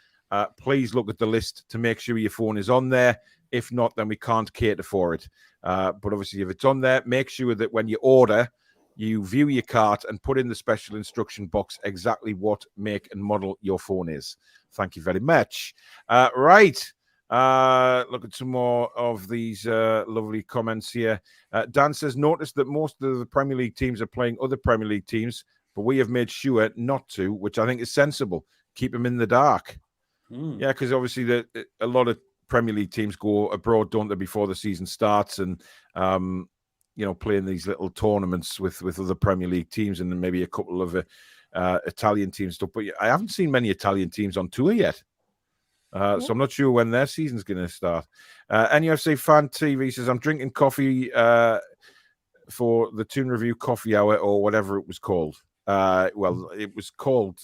please look at the list to make sure your phone is on there. If not, then we can't cater for it. But obviously, if it's on there, make sure that when you order, you view your cart and put in the special instruction box exactly what make and model your phone is. Thank you very much. Right. Look at some more of these lovely comments here. Dan says, notice that most of the Premier League teams are playing other Premier League teams, but we have made sure not to, which I think is sensible. Keep them in the dark. Yeah, because obviously a lot of Premier League teams go abroad, don't they, before the season starts, and playing these little tournaments with other Premier League teams, and then maybe a couple of Italian teams stuff. But I haven't seen many Italian teams on tour yet, so I'm not sure when their season's going to start. NUFC Fan TV says, I'm drinking coffee for the Toon Review Coffee Hour, or whatever it was called. Well, it was called...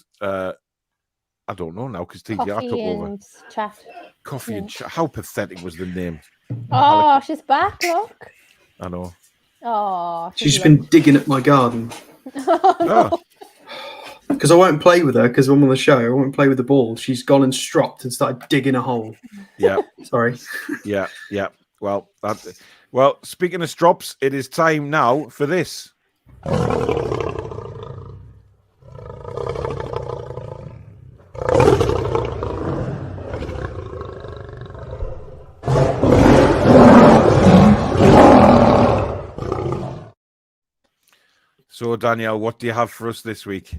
I don't know now, because TGR took over. Chat. Coffee and chat. How pathetic was the name? Oh, she's back, look. I know. Oh, She's been digging at my garden. Because I won't play with her, because I'm on the show. I won't play with the ball. She's gone and stropped and started digging a hole. Yeah. Sorry. Yeah. Well, speaking of strops, it is time now for this. So, Danielle, what do you have for us this week?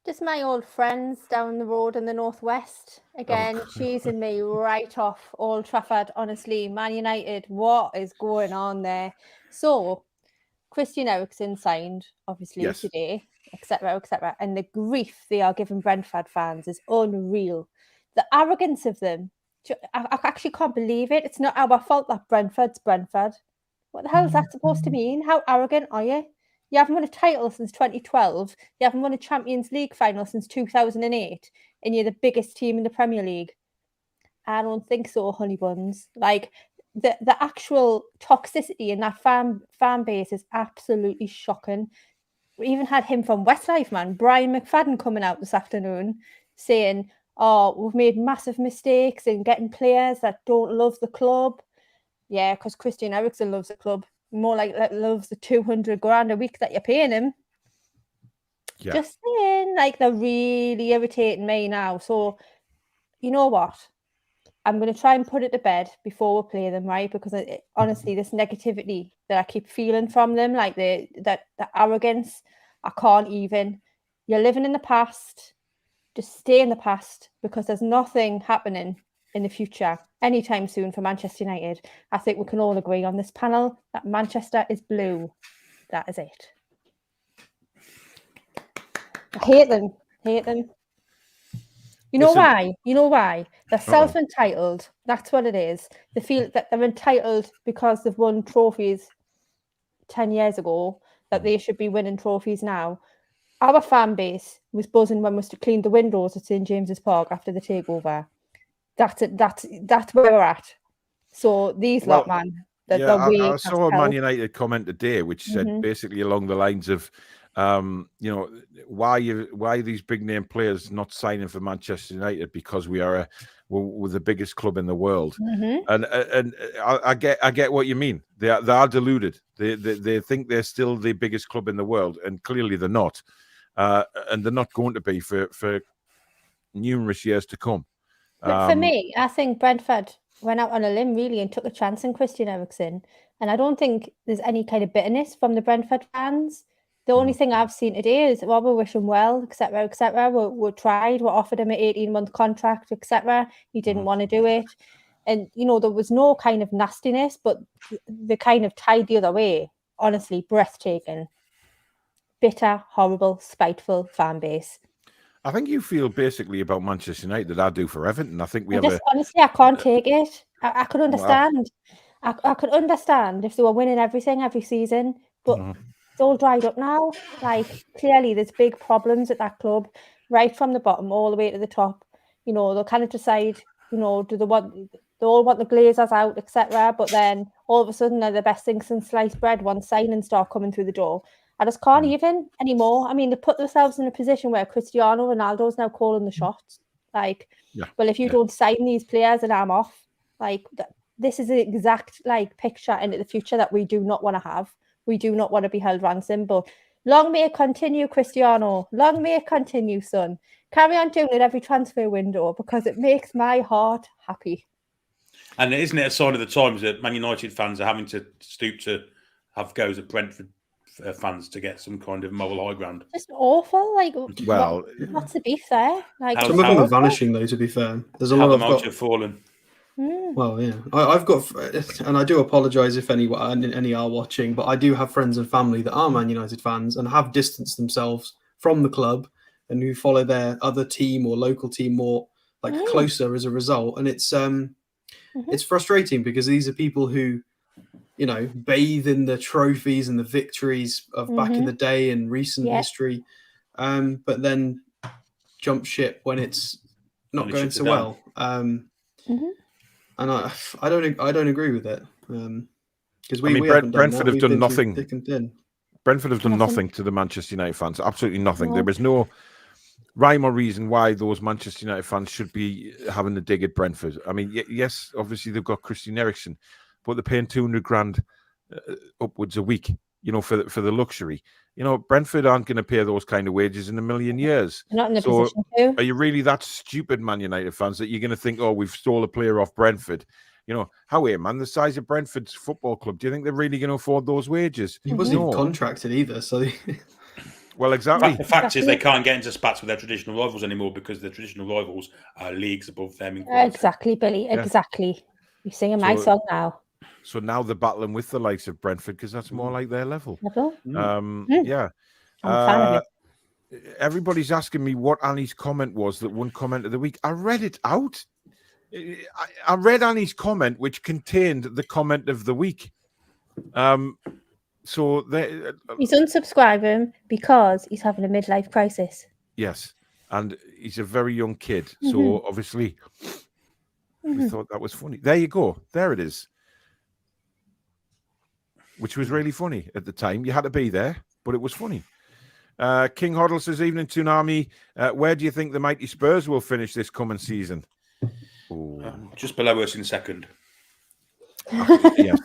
Just my old friends down the road in the northwest. Again, cheesing me right off Old Trafford. Honestly, Man United, what is going on there? So, Christian Eriksen signed, obviously, today, etc., etc. And the grief they are giving Brentford fans is unreal. The arrogance of them. I actually can't believe it. It's not our fault that Brentford's Brentford. What the hell is that supposed to mean? How arrogant are you? You haven't won a title since 2012. You haven't won a Champions League final since 2008. And you're the biggest team in the Premier League. I don't think so, honey buns. Like, the actual toxicity in that fan base is absolutely shocking. We even had him from Westlife, man, Brian McFadden, coming out this afternoon saying, oh, we've made massive mistakes in getting players that don't love the club. Yeah, because Christian Eriksen loves the club. More like loves the 200 grand a week that you're paying him. Yeah. Just saying, like, they're really irritating me now. So, you know what? I'm going to try and put it to bed before we play them, right? Because honestly, this negativity that I keep feeling from them, like the arrogance, I can't even. You're living in the past. Just stay in the past, because there's nothing happening in the future anytime soon for Manchester United. I think we can all agree on this panel that Manchester is blue. That is it. I hate them. Hate them. You know Listen. why? You know why? They're self-entitled. That's what it is. They feel that they're entitled because they've won trophies 10 years ago, that they should be winning trophies now. Our fan base was buzzing when we cleaned the windows at St James's Park after the takeover. That's it. That's where we're at. So these lot, man, they're way I saw a Man United comment today which said basically along the lines of, you know, why these big name players not signing for Manchester United, because we're the biggest club in the world. And I get what you mean. They are deluded. They think they're still the biggest club in the world, and clearly they're not. And they're not going to be for numerous years to come. But for me, I think Brentford went out on a limb really and took a chance on Christian Eriksen. And I don't think there's any kind of bitterness from the Brentford fans. The only thing I've seen today is, well, we wish him well, etc., etc. We tried, we offered him an 18-month contract, etc. He didn't want to do it. And, you know, there was no kind of nastiness, but the kind of tide the other way. Honestly, breathtaking. Bitter, horrible, spiteful fan base. I think you feel basically about Manchester United that I do for Everton. I think we honestly, I can't take it. I could understand. I could understand if they were winning everything every season, but it's all dried up now. Like, clearly there's big problems at that club, right from the bottom all the way to the top. You know, they'll kind of decide, you know, they all want the Glazers out, etc. But then all of a sudden they're the best things since sliced bread once signings start coming through the door. I just can't even anymore. I mean, they put themselves in a position where Cristiano Ronaldo is now calling the shots. Like, well, if you don't sign these players, then I'm off. Like, this is the exact picture into the future that we do not want to have. We do not want to be held ransom. But long may it continue, Cristiano. Long may it continue, son. Carry on doing it every transfer window, because it makes my heart happy. And isn't it a sign of the times that Man United fans are having to stoop to have goes at Brentford fans to get some kind of moral high ground? Just awful. Like, well, what's the beef there? Like, some of them are vanishing, though. To be fair, there's a how lot the of have fallen. Well, yeah, I've got, and I do apologise if any are watching, but I do have friends and family that are Man United fans and have distanced themselves from the club and who follow their other team or local team more closer as a result. And it's frustrating because these are people who, you know, bathe in the trophies and the victories of back in the day and recent history, but then jump ship when it's not going so well. And I don't agree with it, because Brentford have done nothing. Thick and thin. Brentford have done nothing to the Manchester United fans. Absolutely nothing. There is no rhyme or reason why those Manchester United fans should be having a dig at Brentford. I mean, yes, obviously they've got Christian Eriksen, but they're paying 200 grand upwards a week, you know, for the luxury. You know, Brentford aren't going to pay those kind of wages in a million years. They're not in a position to. Are you really that stupid, Man United fans, that you're going to think, oh, we've stole a player off Brentford? You know, man, the size of Brentford's football club, do you think they're really going to afford those wages? He wasn't even contracted either, so... Well, exactly. The fact is they can't get into spats with their traditional rivals anymore because their traditional rivals are leagues above them. Exactly, Billy, exactly. You're singing my song now. So now they're battling with the likes of Brentford because that's more like their level. Yeah. Everybody's asking me what Annie's comment was, that one comment of the week. I read it out. I read Annie's comment, which contained the comment of the week. So he's unsubscribing because he's having a midlife crisis. Yes, and he's a very young kid. So obviously, we thought that was funny. There you go. There it is. Which was really funny at the time. You had to be there, but it was funny. King Hoddle says, evening, Tsunami. Where do you think the mighty Spurs will finish this coming season? Just below us in second. Yes.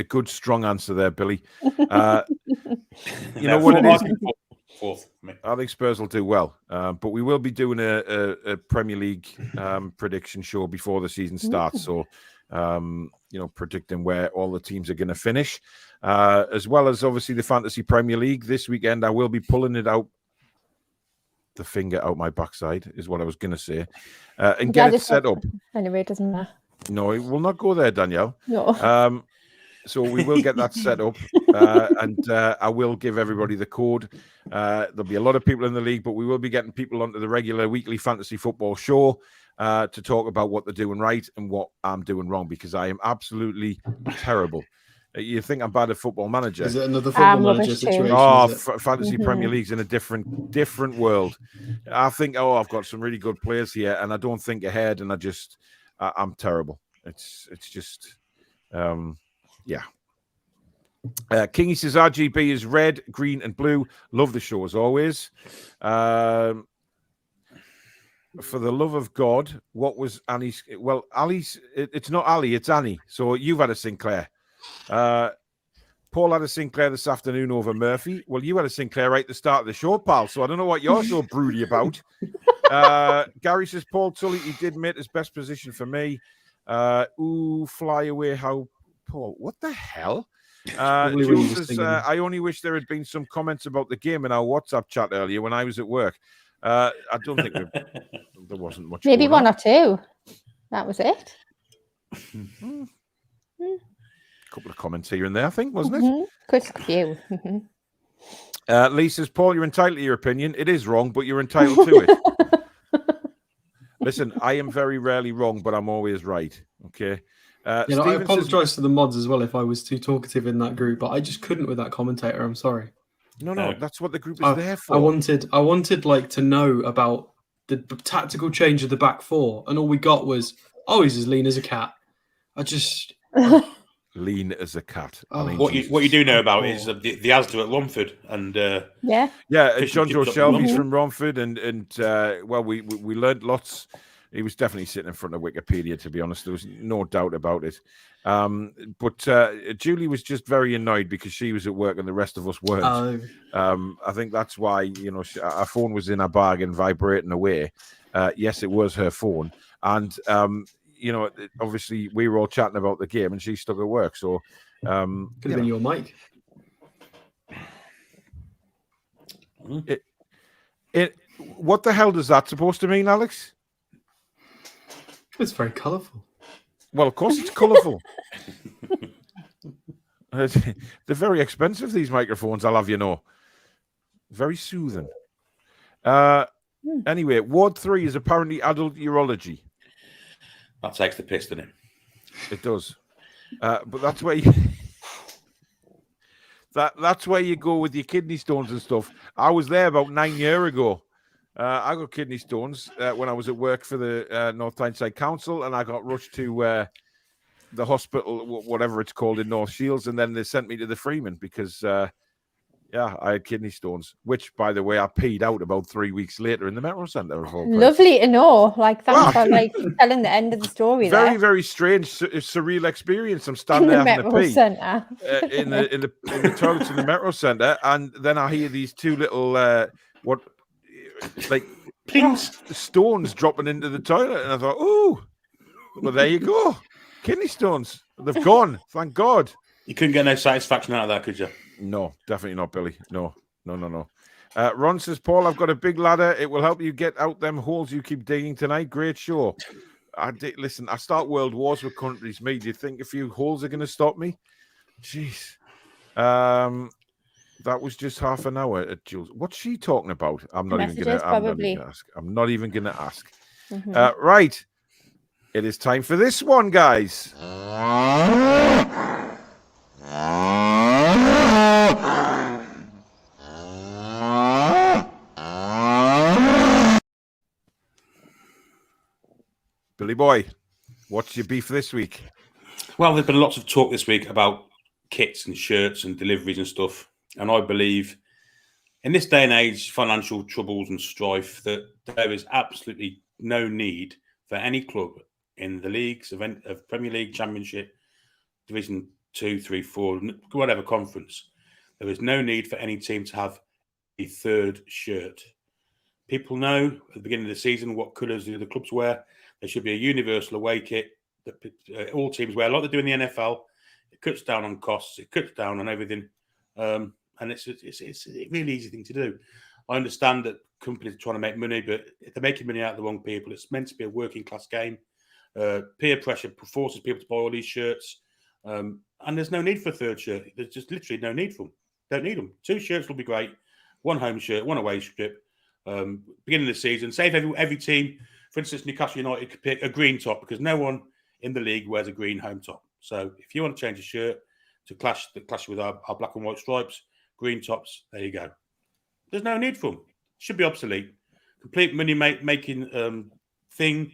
good strong answer there, Billy. You Yeah, know what it is? Fourth. For me. I think Spurs will do well, but we will be doing a Premier League prediction show before the season starts. So, predicting where all the teams are going to finish, as well as obviously the Fantasy Premier League this weekend. I will be pulling it out. The finger out my backside is what I was going to say, and get it set up. Anyway, it doesn't matter. No, it will not go there, Danielle. No. So we will get that set up, and I will give everybody the code. There'll be a lot of people in the league, but we will be getting people onto the regular weekly fantasy football show to talk about what they're doing right and what I'm doing wrong, because I am absolutely terrible. You think I'm bad at Football Manager? Is it another Football Manager situation? Oh, Fantasy Premier League's in a different world. I think, I've got some really good players here, and I don't think ahead, and I'm terrible. It's just, yeah. Kingy says RGB is red, green, and blue. Love the show as always. For the love of God, what was Annie's? Well, Ali's. It's not Ali, it's Annie. So you've had a Sinclair. Paul had a Sinclair this afternoon over Murphy. Well, you had a Sinclair right at the start of the show, pal. So I don't know what you're so broody about. Gary says Paul Tully, he did make his best position for me. Fly away. How Paul? What the hell? Jules says, I only wish there had been some comments about the game in our WhatsApp chat earlier when I was at work. I don't think there wasn't much. Maybe one or two. That was it. Couple of comments here and there, I think, wasn't it? Quite a few. Lee says, Paul, you're entitled to your opinion. It is wrong, but you're entitled to it. Listen, I am very rarely wrong, but I'm always right. Okay. I apologise to the mods as well if I was too talkative in that group, but I just couldn't with that commentator. I'm sorry. No, that's what the group is there for. I wanted to know about the tactical change of the back four, and all we got was, he's as lean as a cat. Lean as a cat. I mean, what you do know about is the Asda at Romford, and John Joe Shelby's from Romford, and we learned lots. He was definitely sitting in front of Wikipedia, to be honest. There was no doubt about it. But Julie was just very annoyed because she was at work and the rest of us weren't. I think that's why, our phone was in our bag and vibrating away. Yes, it was her phone. And, obviously we were all chatting about the game and she stuck at work. So could have been your mic. What the hell does that supposed to mean, Alex? It's very colourful. Well, of course it's colourful. They're very expensive, these microphones, I'll have you know. Very soothing. Anyway, Ward 3 is apparently adult urology. That takes the piss, doesn't it? It does. But that's where you... That's where you go with your kidney stones and stuff. I was there about 9 years ago. I got kidney stones when I was at work for the North Tyneside Council, and I got rushed to the hospital, whatever it's called, in North Shields, and then they sent me to the Freeman because, I had kidney stones, which, by the way, I peed out about 3 weeks later in the Metro Centre. Lovely to know. Thanks for telling the end of the story. Very, very strange, surreal experience. I'm standing there having a pee Centre. in the toilets in the Metro Centre, and then I hear these two little stones dropping into the toilet, and I thought, "Oh, well, there you go, kidney stones. They've gone. Thank God." You couldn't get no satisfaction out of that, could you? No, definitely not, Billy. No. Ron says, Paul, I've got a big ladder. It will help you get out them holes you keep digging tonight. Great show. Listen, I start world wars with countries. Me, do you think a few holes are going to stop me? Jeez. That was just half an hour at Jules. What's she talking about? I'm not even going to ask. I'm not even going to ask. Mm-hmm. Right. It is time for this one, guys. Billy boy, what's your beef this week? Well, there's been lots of talk this week about kits and shirts and deliveries and stuff. And I believe in this day and age, financial troubles and strife, that there is absolutely no need for any club in the leagues, of Premier League, Championship, Division 2, 3, 4, whatever conference. There is no need for any team to have a third shirt. People know at the beginning of the season what colours the other clubs wear. There should be a universal away kit that all teams wear, like they do in the NFL. It cuts down on costs. It cuts down on everything. And it's a really easy thing to do. I understand that companies are trying to make money, but if they're making money out of the wrong people, it's meant to be a working class game. Peer pressure forces people to buy all these shirts. And there's no need for a third shirt. There's just literally no need for them. Don't need them. 2 shirts will be great. 1 home shirt, 1 away strip. Beginning of the season, say if every team, for instance, Newcastle United could pick a green top because no one in the league wears a green home top. So if you want to change a shirt to clash with our black and white stripes, green tops, there you go. There's no need for them. Should be obsolete. Complete money making thing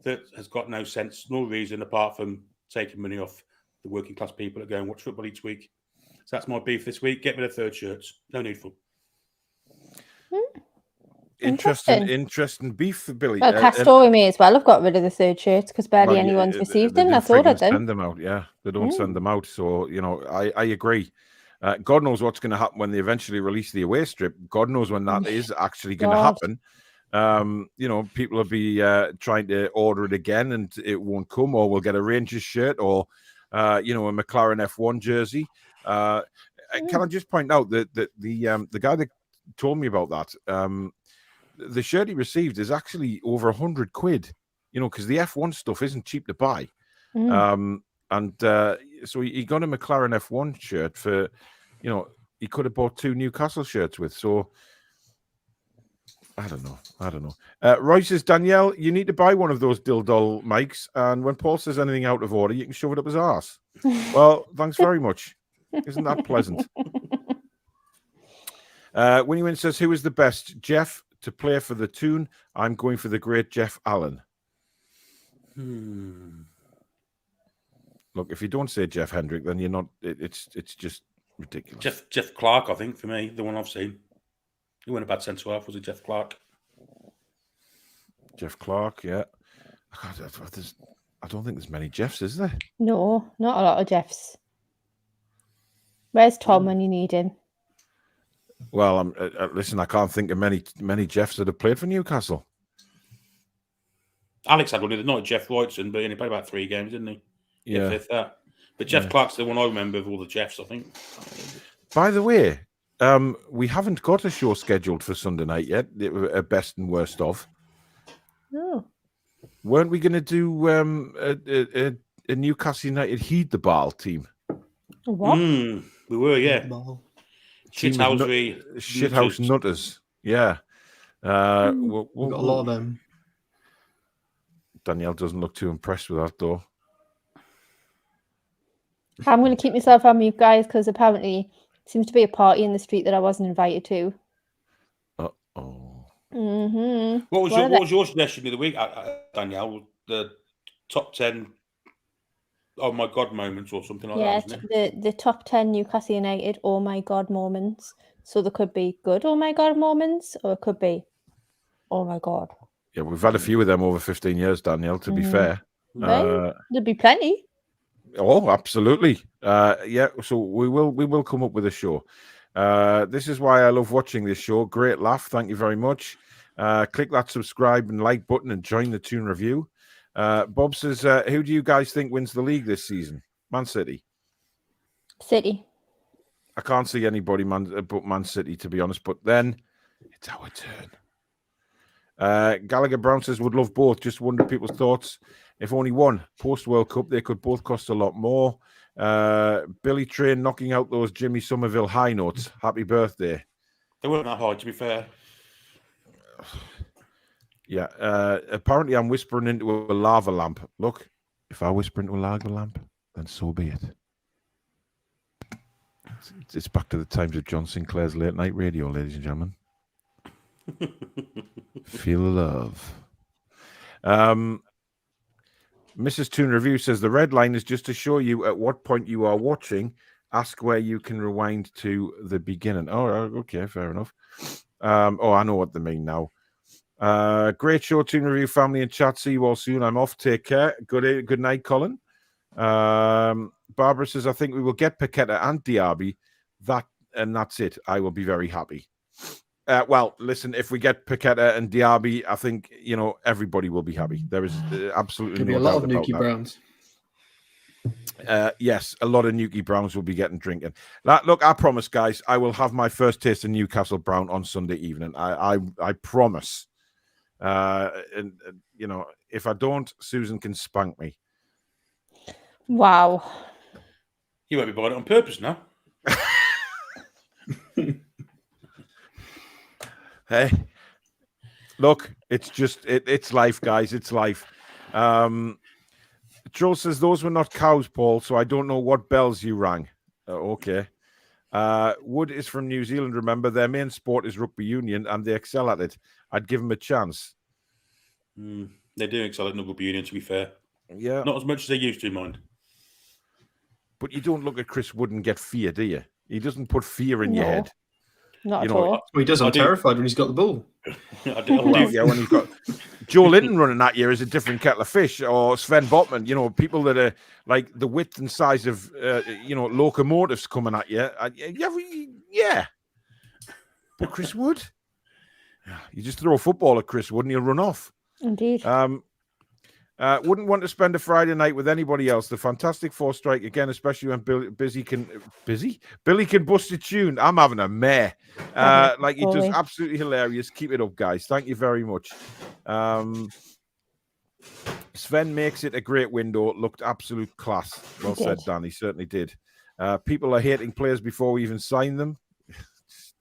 that has got no sense, no reason apart from taking money off the working class people that go and watch football each week. So that's my beef this week. Get rid of third shirts. No need for them. Interesting beef, Billy. Well, Castori may as well have got rid of the third shirts because barely anyone's received them. That's all of them. Send them out, yeah. They don't send them out. So, I agree. God knows what's going to happen when they eventually release the away strip. God knows when that is actually going to happen. People will be trying to order it again and it won't come, or we'll get a Rangers shirt or, a McLaren F1 jersey. Can I just point out that the guy that told me about that, the shirt he received is actually over £100, because the F1 stuff isn't cheap to buy. So he got a McLaren F1 shirt for, he could have bought 2 Newcastle shirts with. So I don't know. Roy says, Danielle, you need to buy one of those dildo mics, and when Paul says anything out of order, you can shove it up his arse. Well, thanks very much. Isn't that pleasant? Winnie Wynn says, who is the best? Jeff to play for the Toon. I'm going for the great Jeff Allen. Look, if you don't say Jeff Hendrick, then you're not. It's just ridiculous. Jeff Clark, I think, for me, the one I've seen. He went about 10-12. Was it Jeff Clark? Jeff Clark, yeah. I don't think there's many Jeffs, is there? No, not a lot of Jeffs. Where's Tom when you need him? Well, listen, I can't think of many Jeffs that have played for Newcastle. Alex had one, not Jeff Wrightson, but he played about 3 games, didn't he? Yeah. But Jeff Clark's the one I remember of all the Jeffs, I think. By the way, we haven't got a show scheduled for Sunday night yet, a best and worst of. No. Weren't we going to do a Newcastle United Heed the Ball team? What? We were, yeah. Shithouse nutters. Yeah. We've got a lot of them. Danielle doesn't look too impressed with that, though. I'm going to keep myself on mute, guys, because apparently seems to be a party in the street that I wasn't invited to. Uh-oh. Mm-hmm. What was your suggestion of the week, Danielle? The top 10 oh my God moments or something like that, isn't it? The top 10 Newcastle United oh my God moments. So there could be good oh my God moments, or it could be oh my God. Yeah, we've had a few of them over 15 years, Danielle, to be fair. There'll be plenty. Oh, absolutely. Yeah, so we will come up with a show. This is why I love watching this show. Great laugh. Thank you very much. Click that subscribe and like button and join the Toon Review. Bob says, who do you guys think wins the league this season? Man City. City. I can't see anybody but Man City, to be honest, but then it's our turn. Gallagher Brown says, would love both. Just wonder people's thoughts. If only one post-World Cup, they could both cost a lot more. Billy Train knocking out those Jimmy Somerville high notes. Happy birthday. They weren't that hard, to be fair. Yeah. Apparently, I'm whispering into a lava lamp. Look, if I whisper into a lava lamp, then so be it. It's back to the times of John Sinclair's late night radio, ladies and gentlemen. Feel the love. Mrs. Toon Review says the red line is just to show you at what point you are watching. Ask where you can rewind to the beginning. Oh, okay, fair enough. I know what they mean now. Great show, Toon Review family and chat. See you all soon. I'm off. Take care. Good night, Colin. Barbara says, I think we will get Paqueta and Diaby. That's it. I will be very happy. Well, listen, if we get Paqueta and Diaby, I think, everybody will be happy. There is absolutely Could be no a lot doubt of about Nuki that. Browns. Yes, a lot of Nuki Browns will be getting drinking. Look, I promise, guys, I will have my first taste of Newcastle Brown on Sunday evening. I promise. And if I don't, Susan can spank me. Wow. You won't be buying it on purpose now. Hey, look, it's just it's life, guys. It's life. Joe says those were not cows, Paul, so I don't know what bells you rang. Okay. Wood is from New Zealand. Remember, their main sport is rugby union, and they excel at it. I'd give them a chance. They do excel at rugby union, to be fair. Yeah, Not as much as they used to, mind. but you don't look at Chris Wood and get fear, do you? He doesn't put fear in your No. head. Not You at know, all. Well, he does. I I'm do. terrified when he's got the ball. Yeah, when he's got Joe Linton running that year is a different kettle of fish, or Sven Botman, people that are like the width and size of, locomotives coming at you. Yeah. But Chris Wood, you just throw a football at Chris Wood and he'll run off. Indeed. Wouldn't want to spend a Friday night with anybody else. The Fantastic Four strike again, especially when Billy can bust a tune. I'm having a mare. Like he does, absolutely hilarious. Keep it up, guys. Thank you very much. Sven makes it a great window. Looked absolute class. Well said, Dan. He certainly did. People are hating players before we even sign them. That's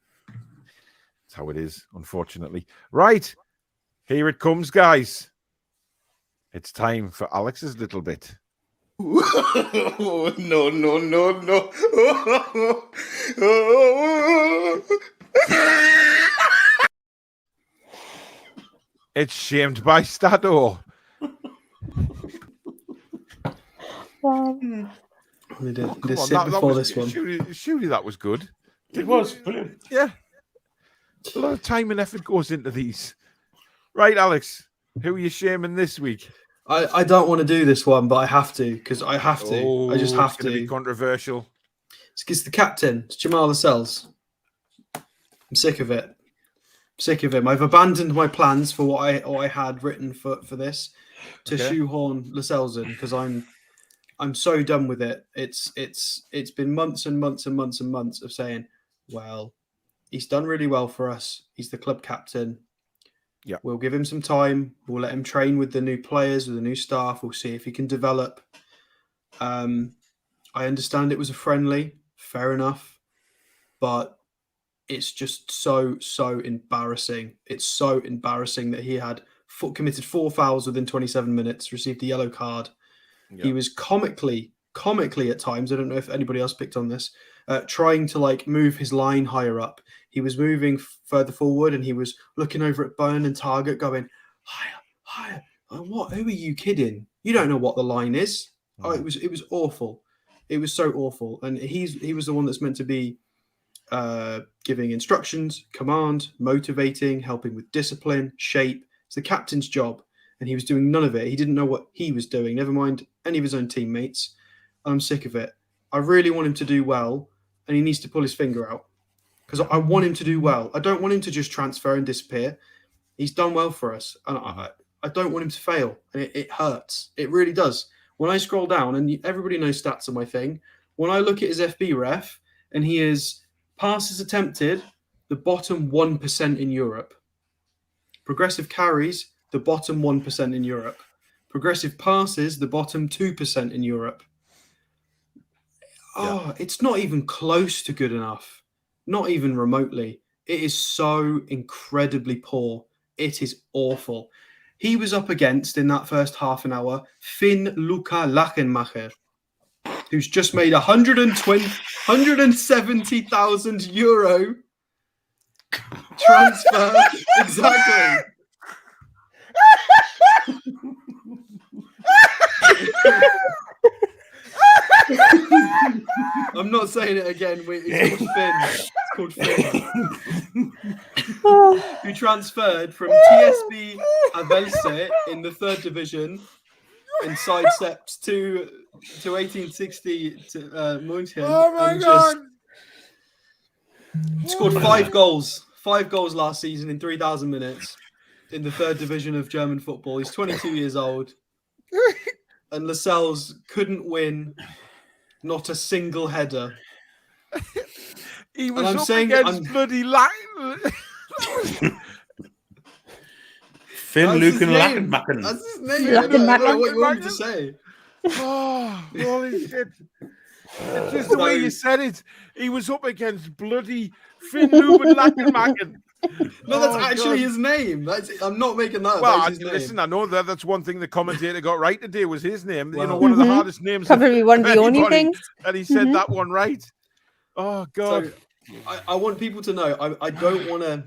how it is, unfortunately. Right. Here it comes, guys. It's time for Alex's little bit. No. It's shamed by Stato. Wow. They did. Come They on, sit that before was, this one. Surely that was good. It was brilliant. Yeah. A lot of time and effort goes into these. Right, Alex. Who are you shaming this week? I don't want to do this one, but I have to because I have to. I just have it's gonna to. be controversial. It's the captain, it's Jamal Lascelles. I'm sick of it. Sick of him. I've abandoned my plans for what I had written for this to shoehorn Lascelles in because I'm so done with it. It's been months and months and months and months of saying, well, he's done really well for us. He's the club captain. Yeah, we'll give him some time. We'll let him train with the new players, with the new staff. We'll see if he can develop. I understand it was a friendly, fair enough, but it's just so embarrassing. It's so embarrassing that he had committed 4 fouls within 27 minutes, received a yellow card. Yeah. He was comically at times, I don't know if anybody else picked on this, trying to move his line higher up. He was moving further forward and he was looking over at Byrne and Target going, higher. What? Who are you kidding? You don't know what the line is. Oh, it was awful. It was so awful. And he was the one that's meant to be giving instructions, command, motivating, helping with discipline, shape. It's the captain's job. And he was doing none of it. He didn't know what he was doing, never mind any of his own teammates. I'm sick of it. I really want him to do well, and he needs to pull his finger out. Because I want him to do well. I don't want him to just transfer and disappear. He's done well for us. And I don't want him to fail. And it hurts. It really does. When I scroll down, and everybody knows stats are my thing, when I look at his FB ref, and he is passes attempted, the bottom 1% in Europe. Progressive carries, the bottom 1% in Europe. Progressive passes, the bottom 2% in Europe. Oh, it's not even close to good enough. Not even remotely. It is so incredibly poor. It is awful. He was up against, in that first half an hour, Finn Luca Lachenmacher, who's just made 170,000 euro transfer. Exactly. I'm not saying it again. It's called Finn. Who transferred from TSB Havelse in the 3rd division and sidesteps to 1860 to München. Oh my and God! just scored 5 goals. 5 goals last season in 3,000 minutes in the 3rd division of German football. He's 22 years old. And Lascelles couldn't win not a single header. He was I'm up saying- against bloody Latin. Finn, That's Luke, his and name. Lackenmacken. That's his name. I don't know what you want me to say. Oh, holy shit. It's just the way you said it. He was up against bloody Finn Luben Lackenmacken. No, that's actually his name. I'm not making that. Well, That's his listen, name. I know that's one thing the commentator got right today was his name. Wow. You know, one of the hardest names. Probably one of the only anybody, things. and he said that one right. Oh God! So I want people to know I don't want to.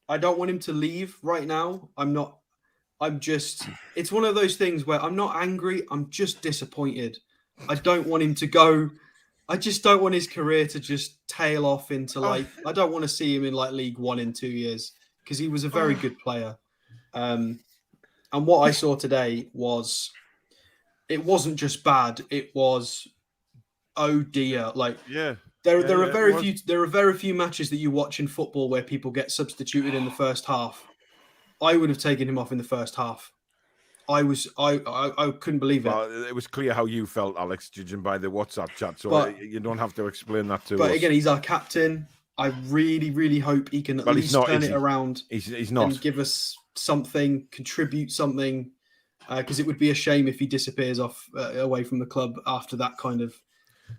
I don't want him to leave right now. I'm just. It's one of those things where I'm not angry. I'm just disappointed. I don't want him to go. I just don't want his career to just tail off into like. I don't want to see him in like League One in 2 years because he was a very good player. And what I saw today was, it wasn't just bad. It was, oh dear, like Yeah. There are very few matches that you watch in football where people get substituted in the first half. I would have taken him off in the first half. I couldn't believe it. Well, it was clear how you felt, Alex, judging by the WhatsApp chat. So you don't have to explain that to us. But again, he's our captain. I really, really hope he can at least turn it around. He's not. And give us something, contribute something, because it would be a shame if he disappears off away from the club after that kind of.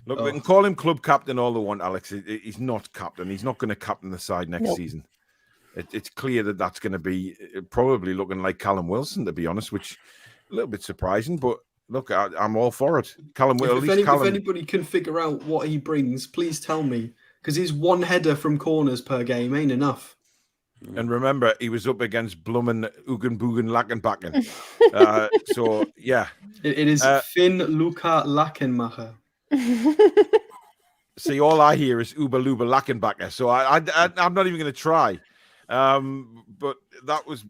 Look, we can call him club captain all they want, Alex. He's not captain. He's not going to captain the side next season. It's clear that that's going to be probably looking like Callum Wilson, to be honest, which a little bit surprising. But look, I'm all for it. Callum Wilson. If anybody can figure out what he brings, please tell me, because his one header from corners per game ain't enough. And remember, he was up against Blummen, Ugenbogen, Lackenbacken. So yeah, it is Finn Luca Lackenmacher. See, all I hear is Uber Luber Lackenbacker. So I'm not even going to try. But that was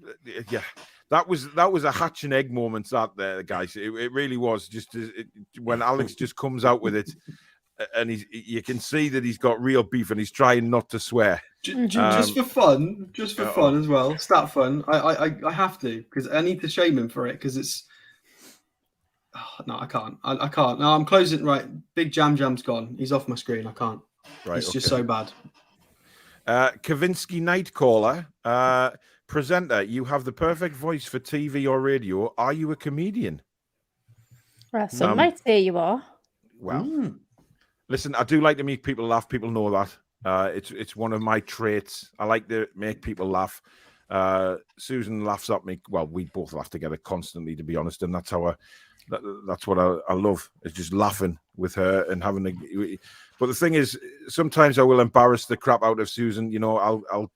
that was a hatch and egg moment out there, guys. It really was. Just when Alex just comes out with it, and you can see that he's got real beef, and he's trying not to swear. Just for fun, as well. Stat fun. I have to, because I need to shame him for it, because it's. Oh, no, I can't. I can't. No, I'm closing. Right, Big Jam's gone. He's off my screen. I can't. Right, it's just so bad. Kavinsky Nightcaller, presenter, you have the perfect voice for TV or radio. Are you a comedian? Well, some might say you are. Well, listen, I do like to make people laugh. People know that. It's one of my traits. I like to make people laugh. Susan laughs at me. Well, we both laugh together constantly, to be honest, and that's how that's what I love. Is just laughing with her and having a. But the thing is, sometimes I will embarrass the crap out of Susan. You know, I'll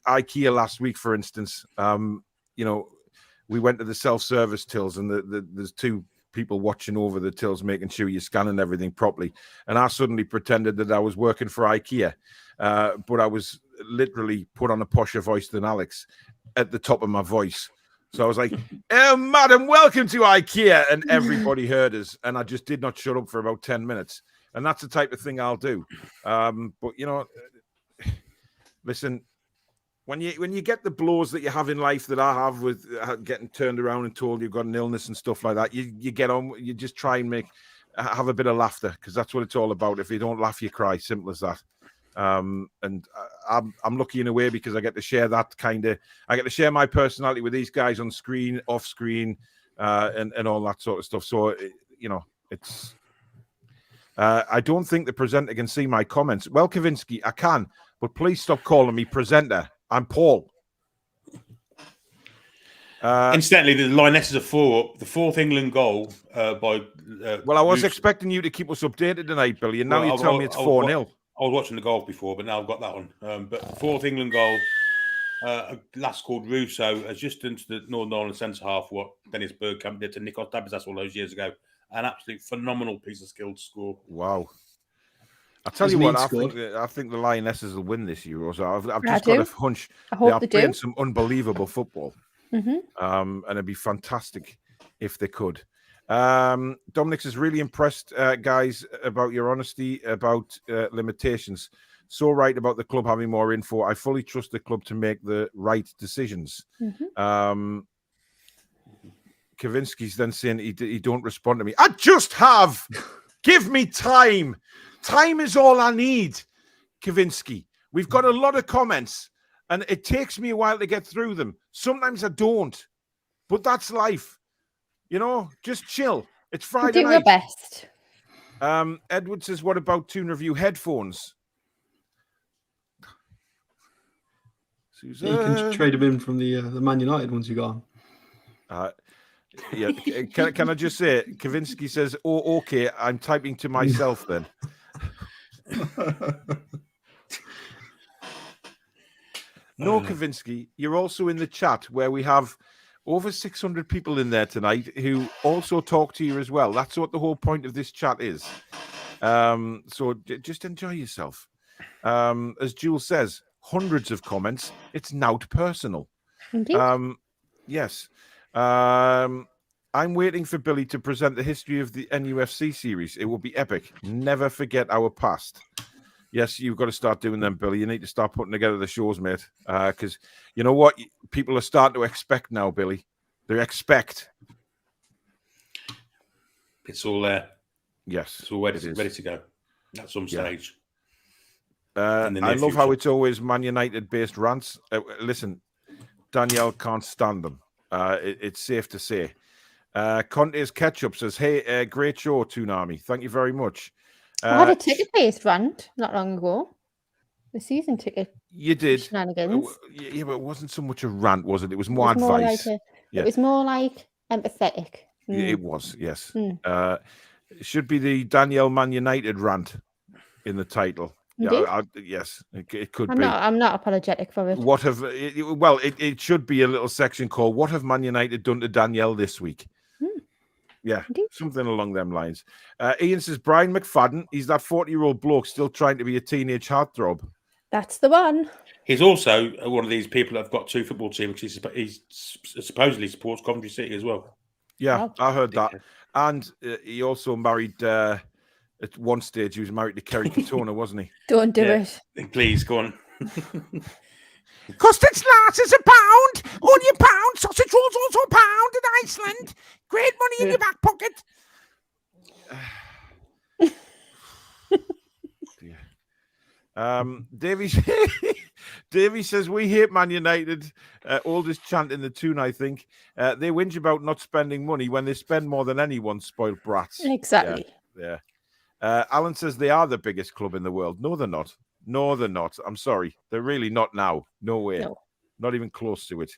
IKEA last week, for instance. We went to the self-service tills, and there's two people watching over the tills, making sure you're scanning everything properly. And I suddenly pretended that I was working for IKEA, but I was literally put on a posher voice than Alex at the top of my voice. So I was like, madam, welcome to IKEA. And everybody heard us. And I just did not shut up for about 10 minutes. And that's the type of thing I'll do. But, listen, when you get the blows that you have in life that I have with getting turned around and told you've got an illness and stuff like that, you get on, you just try and have a bit of laughter, because that's what it's all about. If you don't laugh, you cry. Simple as that. And I'm lucky in a way, because I get to share I get to share my personality with these guys on screen, off screen, and all that sort of stuff. So, it's, I don't think the presenter can see my comments. Well, Kavinsky, I can, but please stop calling me presenter. I'm Paul. Incidentally, the Lionesses are 4-up. The fourth England goal by. Well, I was expecting you to keep us updated tonight, Billy, and now you tell me it's 4-0. I was watching the golf before, but now I've got that one. But fourth England goal, a lass called Russo has just done to the Northern Ireland centre half what Dennis Bergkamp did to Nikos Dabizas all those years ago. An absolute phenomenal piece of skill to score. Wow. I tell you what, I think the Lionesses will win this Euro. So I've just got a hunch they are playing some unbelievable football. And it'd be fantastic if they could. Dominic's is really impressed, guys, about your honesty about limitations. So right about the club having more info. I fully trust the club to make the right decisions. Kavinsky's then saying he don't respond to me. I just have. Give me time. Time is all I need, Kavinsky. We've got a lot of comments, and it takes me a while to get through them. Sometimes I don't, but that's life. You know, just chill. It's Friday Do night. your best. Edward says, what about Toon Review headphones? You can trade them in from the Man United ones you got on. Yeah, can I just say, Kavinsky says, oh, okay, I'm typing to myself then. No, Kavinsky, you're also in the chat where we have over 600 people in there tonight who also talk to you as well. That's what the whole point of this chat is. So just enjoy yourself. As Jules says, hundreds of comments. It's not personal. Indeed. Yes. I'm waiting for Billy to present the history of the NUFC series. It will be epic. Never forget our past. Yes, you've got to start doing them, Billy. You need to start putting together the shows, mate. Because you know what? People are starting to expect now, Billy. They expect. It's all there. Yes. It's all ready to go at some stage. I love how it's always Man United-based rants. Listen, Danielle can't stand them. It's safe to say. Conte's Ketchup says, hey, great show, Toonami. Thank you very much. I had a ticket-based rant not long ago. The season ticket. You did. Shenanigans. Yeah, but it wasn't so much a rant, was it? It was more advice. It was more like empathetic. It was, yes. It should be the Danielle Man United rant in the title. Yeah, yes, it could be. I'm not apologetic for it. It should be a little section called "What have Man United done to Danielle this week?" Yeah, indeed. Something along them lines. Ian says Brian McFadden. He's that 40-year-old bloke still trying to be a teenage heartthrob. That's the one. He's also one of these people that have got two football teams, which he supposedly supports Coventry City as well. Yeah, I heard that. And he also married. At one stage, he was married to Kerry Katona, wasn't he? Don't do it. Please, go on. Custard slice is £1. Only £1. Sausage rolls also £1 in Iceland. Great money in your back pocket. Davey says, we hate Man United. Oldest chant in the Toon, I think. They whinge about not spending money when they spend more than anyone, spoiled brats. Exactly. Yeah. Alan says they are the biggest club in the world. No, they're not. No, they're not. I'm sorry. They're really not now. No way. No. Not even close to it.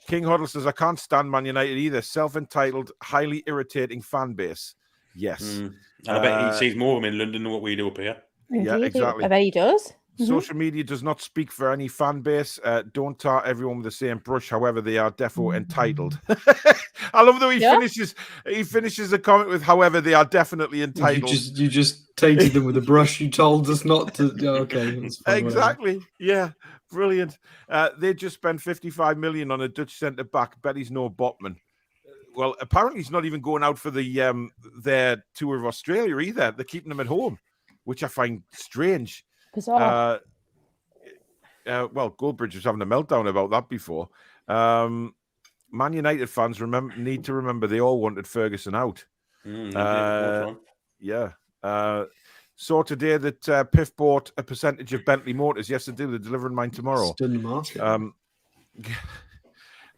King Huddle says, I can't stand Man United either. Self-entitled, highly irritating fan base. Yes. And I bet he sees more of them in London than what we do up here. Indeed, yeah, exactly. I bet he does. Social media does not speak for any fan base. Don't tar everyone with the same brush. However, they are defo entitled. I love the way he finishes the comment with, however, they are definitely entitled. You just tainted them with a brush. You told us not to. Okay. Exactly. Whatever. Yeah. Brilliant. They just spent 55 million on a Dutch centre back. Bet he's no Botman. Well, apparently he's not even going out for the their tour of Australia either. They're keeping him at home, which I find strange. Bizarre. Well, Goldbridge was having a meltdown about that before. Man United fans need to remember they all wanted Ferguson out. Yeah. Saw today that Piff bought a percentage of Bentley Motors. Yes, they do. They're delivering mine tomorrow. Still in the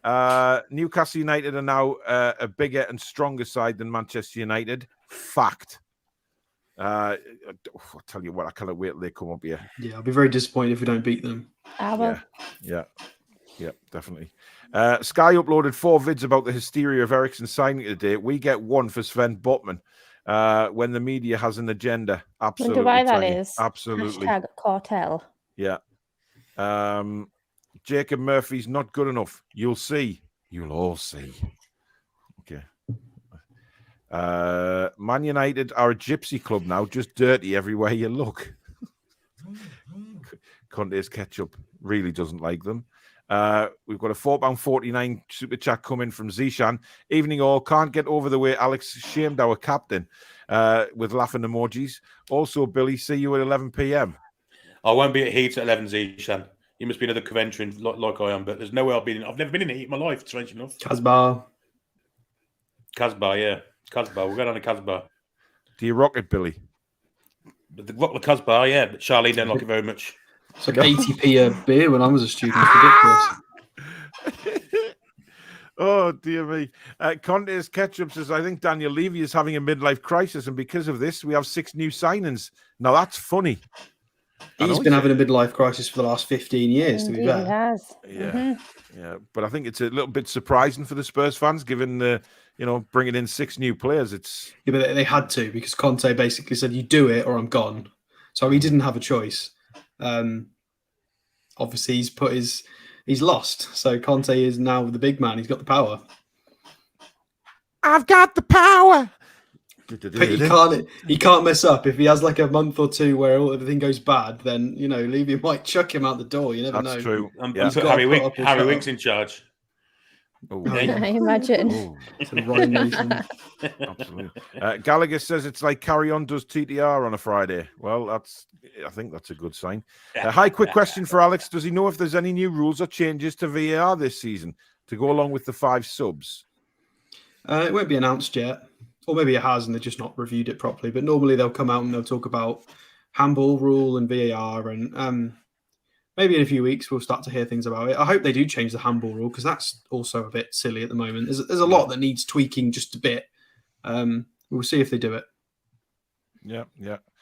market. Newcastle United are now a bigger and stronger side than Manchester United. Fact. I'll tell you what, I cannot wait till they come up here. Yeah, I'll be very disappointed if we don't beat them. Yeah, definitely. Sky uploaded 4 vids about the hysteria of Ericsson signing today. We get one for Sven Botman when the media has an agenda. Absolutely. Wonder why that is. Absolutely. # cartel. Yeah. Jacob Murphy's not good enough. You'll see. You'll all see. Okay. Man United are a gypsy club now, just dirty everywhere you look. Conte's Ketchup really doesn't like them. We've got a £4.49 super chat coming from Zishan. Evening all. Can't get over the way Alex shamed our captain with laughing emojis. Also, Billy, see you at 11 p.m. I won't be at Heat at 11, Zishan. You must be another Coventry like I am, but there's no way I've been in. I've never been in Heat in my life, strange enough. Casbah. Casbah, we'll go down to Casbah. Do you rock it, Billy? But the rock the Casbah, yeah, but Charlene don't like it very much. It's like 80p a beer when I was a student. It's ridiculous. Oh, dear me. Conte's Ketchup says, I think Daniel Levy is having a midlife crisis, and because of this, we have 6 new signings. Now, that's funny. He's been having a midlife crisis for the last 15 years, to be fair. He has. Yeah, yeah. But I think it's a little bit surprising for the Spurs fans, given the, bringing in 6 new players. Yeah, but they had to, because Conte basically said, you do it or I'm gone. So he didn't have a choice. Obviously, he's lost. So Conte is now the big man. He's got the power. I've got the power. But he can't mess up. If he has like a month or two where everything goes bad, then Levy might chuck him out the door. You never know. That's true. Yeah. Harry Winks in charge. Oh, I imagine. Oh. Absolutely. Gallagher says it's like Carry On does TTR on a Friday. Well, I think that's a good sign. Hi, quick question for Alex. Does he know if there's any new rules or changes to VAR this season to go along with the 5 subs? It won't be announced yet. Or maybe it has and they've just not reviewed it properly. But normally they'll come out and they'll talk about handball rule and VAR. And maybe in a few weeks we'll start to hear things about it. I hope they do change the handball rule because that's also a bit silly at the moment. There's a lot that needs tweaking just a bit. We'll see if they do it. Yeah.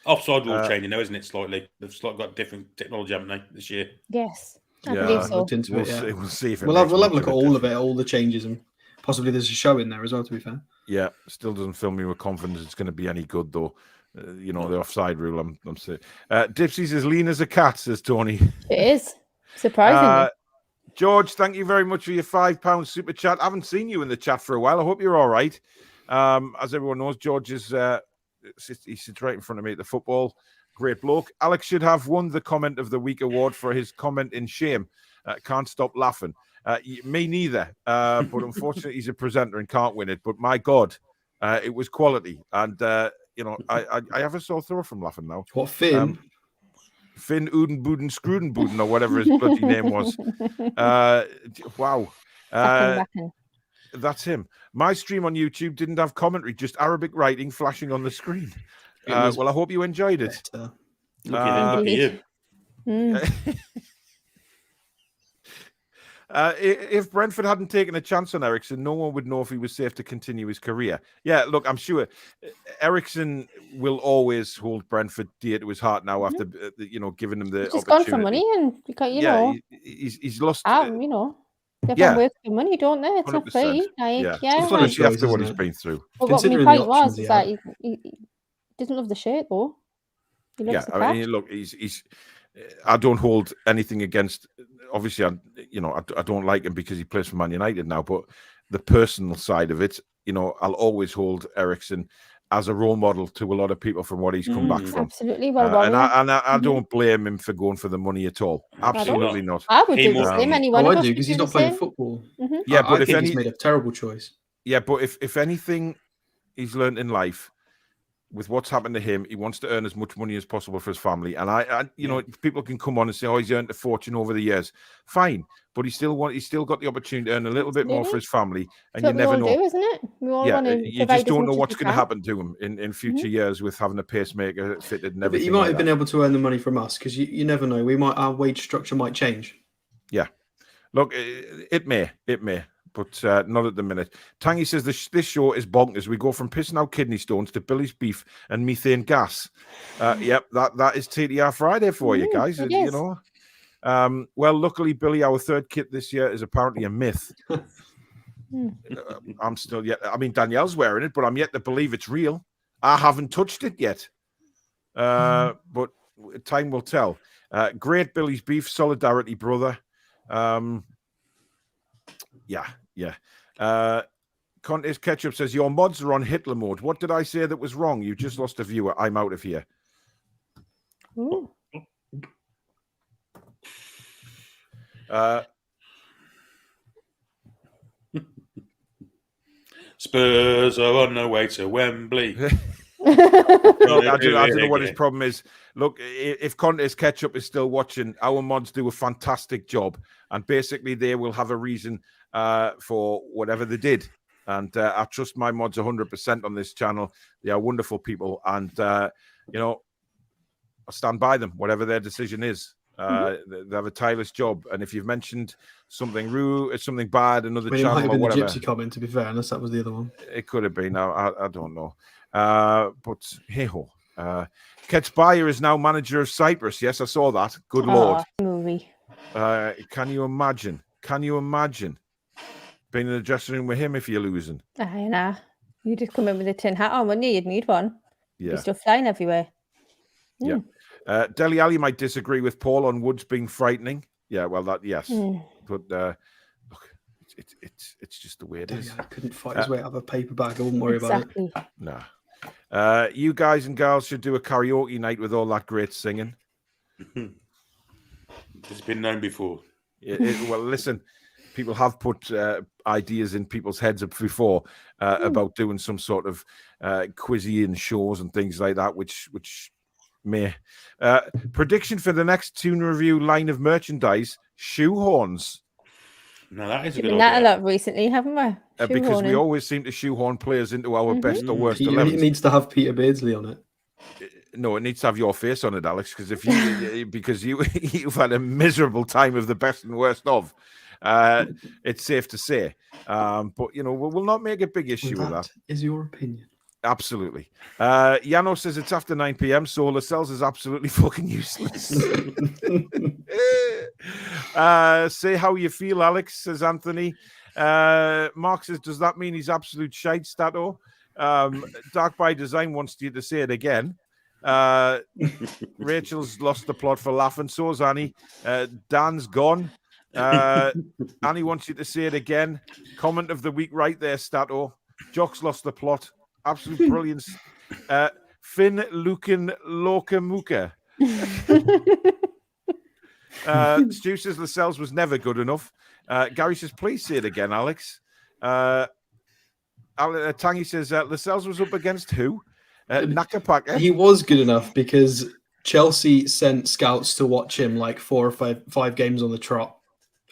Offside rule changing now, isn't it, slightly? They've got different technology, haven't they, this year? Yes. I believe so. Looked into it, We'll see if we'll have a look at all of it, all the changes, and possibly there's a show in there as well, to be fair. Yeah, still doesn't fill me with confidence it's going to be any good, though. The offside rule, I'm saying. Dipsy's as lean as a cat, says Tony. It is. Surprisingly. George, thank you very much for your £5 super chat. I haven't seen you in the chat for a while. I hope you're all right. As everyone knows, George is he sits right in front of me at the football. Great bloke. Alex should have won the Comment of the Week award for his comment in shame. Can't stop laughing. Me neither. But unfortunately, he's a presenter and can't win it. But my God, it was quality. And, I have a sore throat from laughing now. What, Finn? Finn Udenbuden Scrudenbuden or whatever his bloody name was. Wow. That's him. My stream on YouTube didn't have commentary, just Arabic writing flashing on the screen. Well, I hope you enjoyed it. Look at you. If Brentford hadn't taken a chance on Ericsson, no one would know if he was safe to continue his career. Yeah, look, I'm sure Ericsson will always hold Brentford dear to his heart now after, giving him the He's just opportunity. gone for money and, he's lost. Everyone works for money, don't they? It's not 100%. free. Especially after what he's been through. But what my point was is that he doesn't love the shirt, though. He loves the cash. Look, he's. I don't hold anything against. Obviously, I don't like him because he plays for Man United now. But the personal side of it, I'll always hold Ericsson as a role model to a lot of people from what he's come back from. Absolutely, and I don't blame him for going for the money at all. Absolutely not. I would do the same. Anyone I do because he's not playing football. Yeah, but I think he's made a terrible choice. Yeah, but if anything he's learned in life, with what's happened to him, he wants to earn as much money as possible for his family. And people can come on and say, "Oh, he's earned a fortune over the years." Fine, but he's still got the opportunity to earn a little bit more for his family, and you never know, isn't it? We all want to you just don't know what's going to happen to him in future years with having a pacemaker fitted and everything. But he might have been able to earn the money from us because you never know. Our wage structure might change. Yeah, look, it may. But not at the minute. Tangy says this show is bonkers. We go from pissing out kidney stones to Billy's beef and methane gas. Yep, that is TTR Friday for you guys. Well, luckily, Billy, our third kit this year is apparently a myth. I'm still yet. I mean, Danielle's wearing it, but I'm yet to believe it's real. I haven't touched it yet. But time will tell. Great Billy's beef, solidarity, brother. Yeah. Conte's Ketchup says, your mods are on Hitler mode. What did I say that was wrong? You just lost a viewer. I'm out of here. Spurs are on their way to Wembley. Look, I don't know what his again. problem is. Look, if Conte's Ketchup is still watching, our mods do a fantastic job, and basically they will have a reason for whatever they did. And I trust my mods 100% on this channel. They are wonderful people, and you know, I stand by them, whatever their decision is. They have a tireless job, and if you've mentioned something rude, something bad, another It might channel have or been the whatever, gypsy comment, to be fair, unless that was the other one. it could have been. I don't know. But hey ho. Ketsbayer is now manager of Cyprus. Yes, I saw that. Good lord. Movie. Can you imagine? Can you imagine being in the dressing room with him if you're losing? I know. You just come in with a tin hat on, wouldn't you? You'd need one. Yeah. There's stuff flying everywhere. Yeah. Deli Ali might disagree with Paul on Woods being frightening. Yeah, well, that yes. But look, it's just the way it is. I couldn't fight his way out of a paper bag. I wouldn't worry about it. Nah. You guys and girls should do a karaoke night with all that great singing. It's been known before. Well, listen, people have put ideas in people's heads before about doing some sort of quizzy and shows and things like that, which may. Prediction for the next Toon Review line of merchandise: shoehorns. No, that is a We've good done that a idea. lot recently, haven't we? Because we Shoehorning. always seem to shoehorn players into our best or worst Peter 11s. needs to have Peter Beardsley on it. No, it needs to have your face on it, Alex, because if you because you've had a miserable time of the best and worst of, it's safe to say. But you know, we'll not make a big issue with that. Is your opinion? Absolutely. Yano says it's after 9 p.m. so Lascelles is absolutely fucking useless. Say how you feel, Alex, says Anthony. Mark says, does that mean he's absolute shite, Stato? Dark by Design wants you to say it again. Rachel's lost the plot for laughing. So's Annie. Dan's gone. Annie wants you to say it again. Comment of the week right there, Stato. Jock's lost the plot. Absolute brilliance. Finn Lucan Lokamuka. Stu says Lascelles was never good enough. Gary says, please say it again, Alex. Tangy says, Lascelles was up against who? Nakapaka. He was good enough because Chelsea sent scouts to watch him like 4 or 5 games on the trot.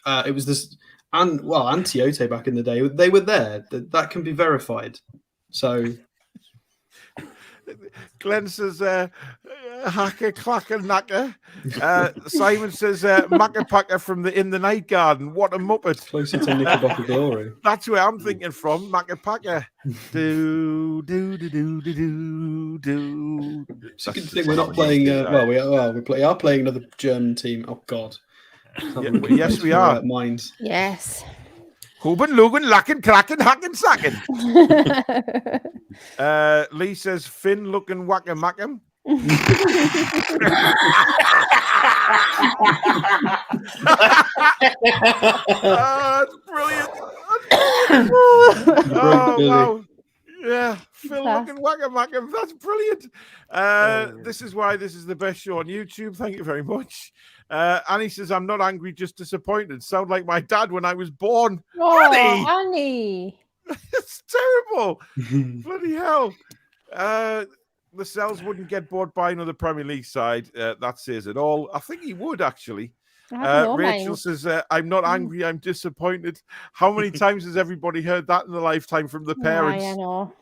It was this, and Antiote back in the day, they were there. That can be verified. So Glenn says, hacker, clacker, knacker. Simon says, Macapaka from the In the Night Garden. What a muppet. Closer to Knickerbocker Glory. That's where I'm thinking from. Macapaka. Do. It's a good thing we're not playing. We are playing another German team. Oh God. Yes, we are. Minds. Yes. Huben, Lugan, Lacken, Kraken, Hacken, Sacken. Lee says, Finn, looking, whacker, mackem. That's brilliant. Oh, wow. Yeah, Phil looking whacker mackem. That's brilliant. This is why this is the best show on YouTube. Thank you very much. Annie says, I'm not angry, just disappointed. Sound like my dad when I was born. Oh, Annie. It's terrible. Bloody hell. Lascelles wouldn't get bought by another Premier League side. That says it all. I think he would, actually. Rachel says, I'm not angry, I'm disappointed. How many times has everybody heard that in a lifetime from the parents? I know.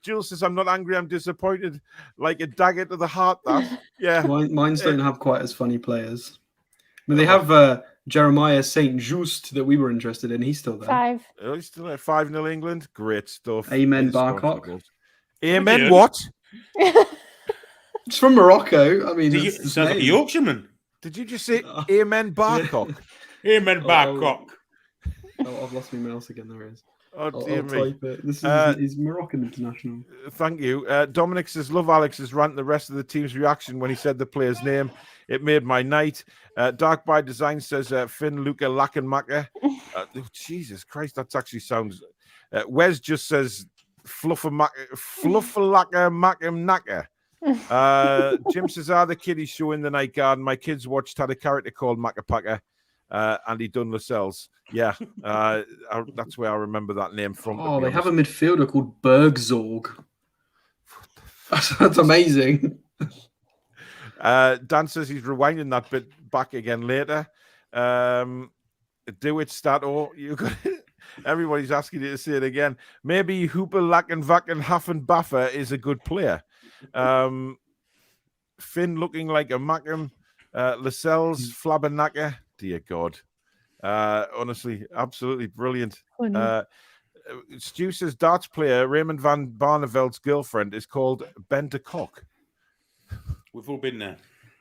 Jules says, I'm not angry, I'm disappointed. Like a dagger to the heart, that. Yeah. Mines don't have quite as funny players. I mean, they have Jeremiah St. Just that we were interested in. He's still there. 5. Oh, he's still there. 5-0 England. Great stuff. Amen, Barcock. Amen, what? It's from Morocco. I mean, Sounds like a Yorkshireman. Did you just say Amen, Barcock? Amen, Barcock. Oh, I've lost my mouse again. There it is. Oh, dear me. Type it. This is Moroccan international. Thank you. Dominic says, love Alex's rant, the rest of the team's reaction when he said the player's name. It made my night. Dark by Design says, Finn, Luca, Lackenmacher. Jesus Christ, that actually sounds... Wes just says, Fluffalaka, Mackem, Nacker. Jim says, the kiddies show in the night garden. My kids watched had a character called Macapaka. Andy Dunn Lascelles. Yeah, that's where I remember that name from. Oh, they have a midfielder called Bergzorg. That's amazing. Dan says he's rewinding that bit back again later. Do it, Stato. You got it. Everybody's asking you to say it again. Maybe Hooper, Lacken, Vacken, Haffen, Baffer is a good player. Finn looking like a Mackham. Lascelles, Flabbernacker. Dear God. Honestly, absolutely brilliant. Stu says darts player Raymond van Barneveld's girlfriend is called Ben de Kock. We've all been there.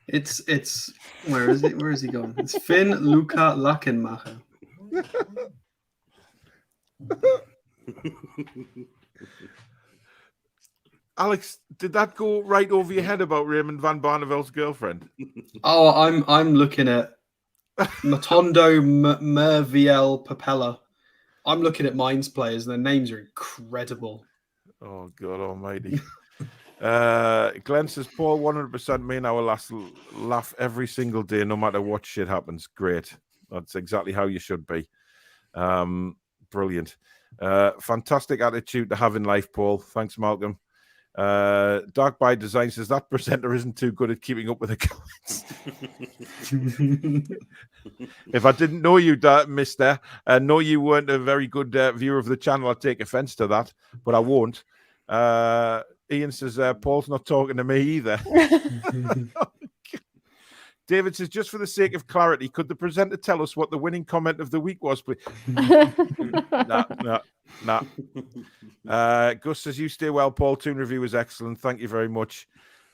It's where is it? Where is he gone? It's Finn Luca Lackenmacher. Alex, did that go right over your head about Raymond van Barneveld's girlfriend? Oh, I'm looking at Matondo Merviel Papella. I'm looking at Mainz players, and their names are incredible. Oh God Almighty! Glenn says, "Paul, 100% me and I will laugh every single day, no matter what shit happens." Great, that's exactly how you should be. Brilliant, fantastic attitude to have in life, Paul. Thanks, Malcolm. Dark by Design says that presenter isn't too good at keeping up with the comments. If I didn't know you, mister, and know you weren't a very good viewer of the channel, I'd take offense to that, but I won't. Ian says, Paul's not talking to me either. David says, just for the sake of clarity, could the presenter tell us what the winning comment of the week was, please? Nah. Gus says, you stay well, Paul. Toon review was excellent. Thank you very much.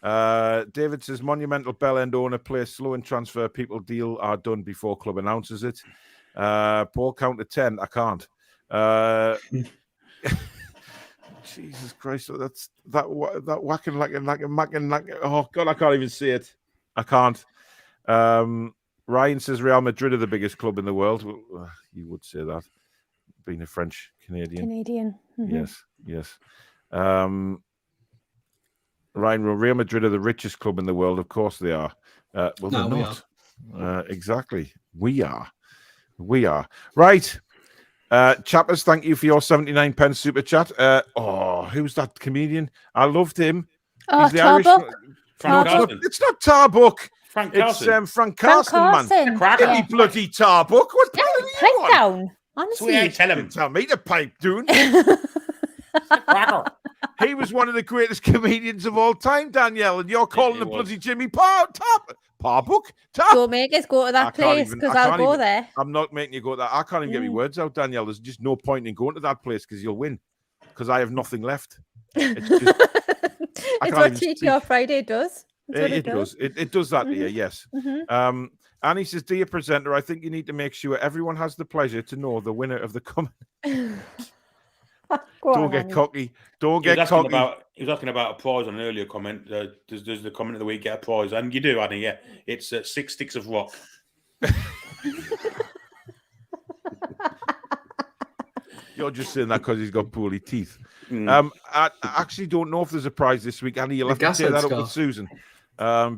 David says, monumental bell end owner plays slow and transfer people deal are done before club announces it. Paul, count to 10. I can't. Jesus Christ, that's that whacking like oh God, I can't even see it. I can't. Ryan says Real Madrid are the biggest club in the world. Well, you would say that, being a French Canadian. Mm-hmm. Yes. Ryan, Real Madrid are the richest club in the world. Of course they are. Well, no, they're not. Exactly. We are. Right. Chappers, thank you for your 79p super chat. Who's that comedian? I loved him. He's the Irish. It's not Tarbuck. It's Frank Carson, man. Give me bloody Tarbuck. What the hell are you on? Down. Honestly. Tell me to pipe down. He was one of the greatest comedians of all time, Danielle, and you're calling him bloody Jimmy Parbuck? Don't make us go to that place, because I'll go there. I'm not making you go to that. I can't even get my words out, Danielle. There's just no point in going to that place because you'll win. Because I have nothing left. It's what Ttr Friday does. It does. It does that, dear. Yes. Mm-hmm. Annie says, dear presenter, I think you need to make sure everyone has the pleasure to know the winner of the comment. Don't get cocky. Don't get cocky. He was asking about a prize on an earlier comment. Does the comment of the week get a prize? And you do, Annie. Yeah, it's 6 sticks of rock. You're just saying that because he's got poorly teeth. I actually don't know if there's a prize this week, Annie. You'll have to take that up with Susan,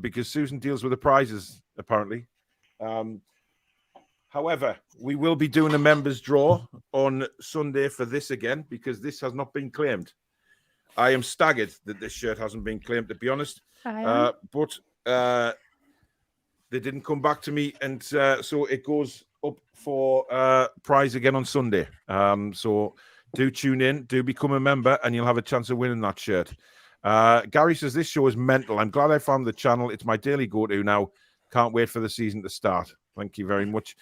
because Susan deals with the prizes apparently. However, we will be doing a members draw on Sunday for this again, because this has not been claimed. I am staggered that this shirt hasn't been claimed, to be honest. But they didn't come back to me, and so it goes up for prize again on Sunday. So do tune in, do become a member, and you'll have a chance of winning that shirt. Gary says, this show is mental. I'm glad I found the channel. It's my daily go-to now. Can't wait for the season to start. Thank you very much.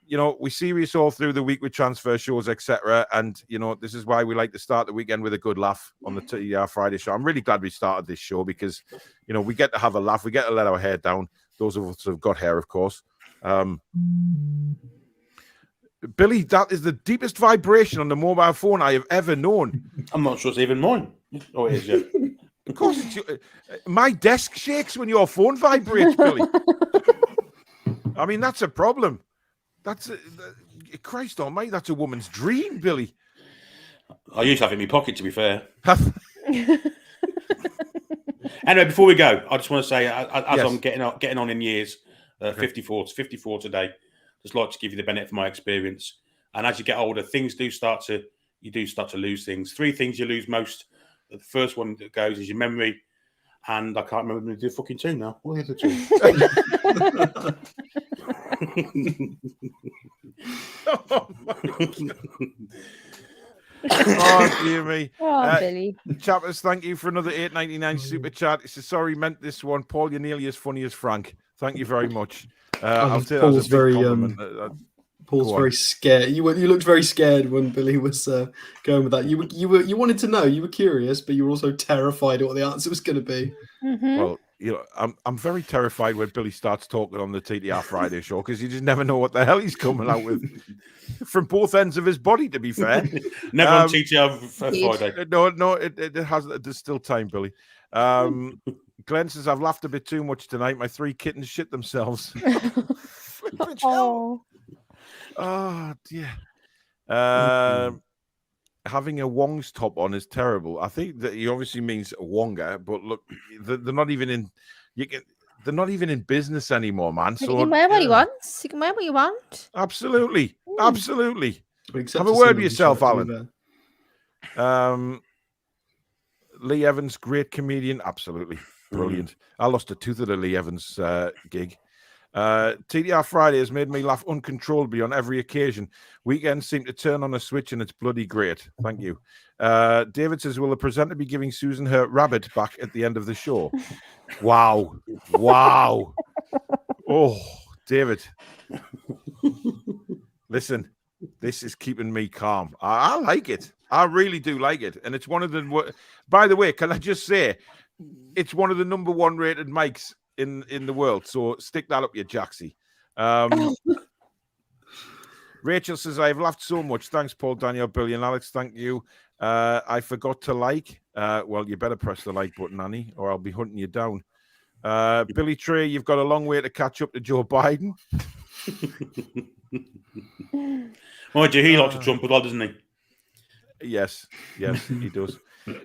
You know, we serious all through the week with transfer shows, etc. And, you know, this is why we like to start the weekend with a good laugh on the Ttr Friday show. I'm really glad we started this show because, you know, we get to have a laugh. We get to let our hair down. Those of us who have got hair, of course. Billy, that is the deepest vibration on the mobile phone I have ever known. I'm not sure it's even mine. Oh, it is, yeah. Of course, my desk shakes when your phone vibrates, Billy. I mean, that's a problem. Christ almighty, that's a woman's dream, Billy. I used to have it in my pocket, to be fair. Anyway, before we go, I just want to say, as I'm getting on in years, 54 today. Just like to give you the benefit of my experience. And as you get older, things do start to lose things. 3 things you lose most. The first one that goes is your memory, and I can't remember the fucking 2 now. What are the other 2? Oh, my God. Oh, dear me. Oh, Billy. Chappers, thank you for another $8.99 super chat. He says, sorry, meant this one. Paul, you're nearly as funny as Frank. Thank you very much. I'll say that as a big compliment. Paul's very scared. You looked very scared when Billy was going with that. You wanted to know. You were curious, but you were also terrified at what the answer was going to be. Mm-hmm. Well, I'm very terrified when Billy starts talking on the TTR Friday show because you just never know what the hell he's coming out with from both ends of his body. To be fair, never on TTR Friday. No, there's still time, Billy. Glenn says I've laughed a bit too much tonight. My 3 kittens shit themselves. Oh. Oh dear. Having a Wong's top on is terrible. I think that he obviously means Wonga, but look, they're not even in. They're not even in business anymore, man. So you can wear what he wants. You can wear what you want. Absolutely, absolutely. Except have a word with yourself, Alan. There. Lee Evans, great comedian, absolutely brilliant. I lost a tooth at a Lee Evans gig. TDR Friday has made me laugh uncontrollably on every occasion. Weekends seem to turn on a switch and it's bloody great. Thank you. David says, will the presenter be giving Susan her rabbit back at the end of the show? Wow. Wow. Oh, David. Listen, this is keeping me calm. I like it. I really do like it. And it's one of the, by the way, can I just say, it's one of the #1 rated mics in the world, so stick that up your Jaxie. Rachel says, I've laughed so much. Thanks, Paul, Danielle, Billy, and Alex. Thank you. I forgot to like. Well, you better press the like button, Annie, or I'll be hunting you down. Billy Trey, you've got a long way to catch up to Joe Biden. Mind you, he likes to Trump as well, doesn't he? Yes, he does.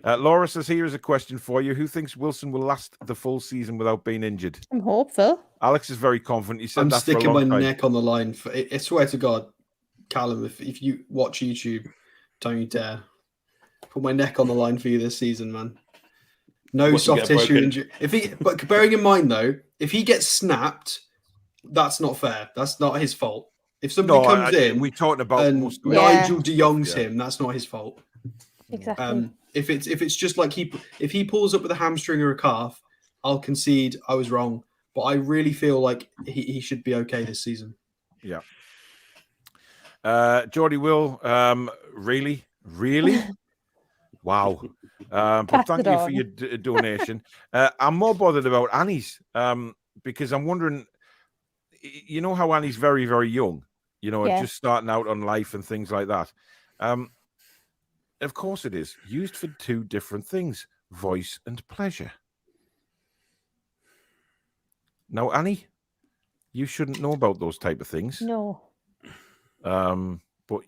Laura says, here is a question for you. Who thinks Wilson will last the full season without being injured? I'm hopeful. Alex is very confident. He said I'm that sticking for a my long time. neck on the line. I swear to God, Callum, if you watch YouTube, don't you dare. Put my neck on the line for you this season, man. No soft tissue injury. But bearing in mind, though, if he gets snapped, that's not fair. That's not his fault. If somebody comes in, we talked about and Nigel de Jong's him, that's not his fault. Exactly. If it's just like if he pulls up with a hamstring or a calf, I'll concede I was wrong. But I really feel like he should be okay this season. Yeah. Geordie Will, really? Wow. But thank you for your donation. I'm more bothered about Annie's because I'm wondering, you know how Annie's very, very young, just starting out on life and things like that. Of course it is. Used for 2 different things, voice and pleasure. Now, Annie, you shouldn't know about those type of things. No. But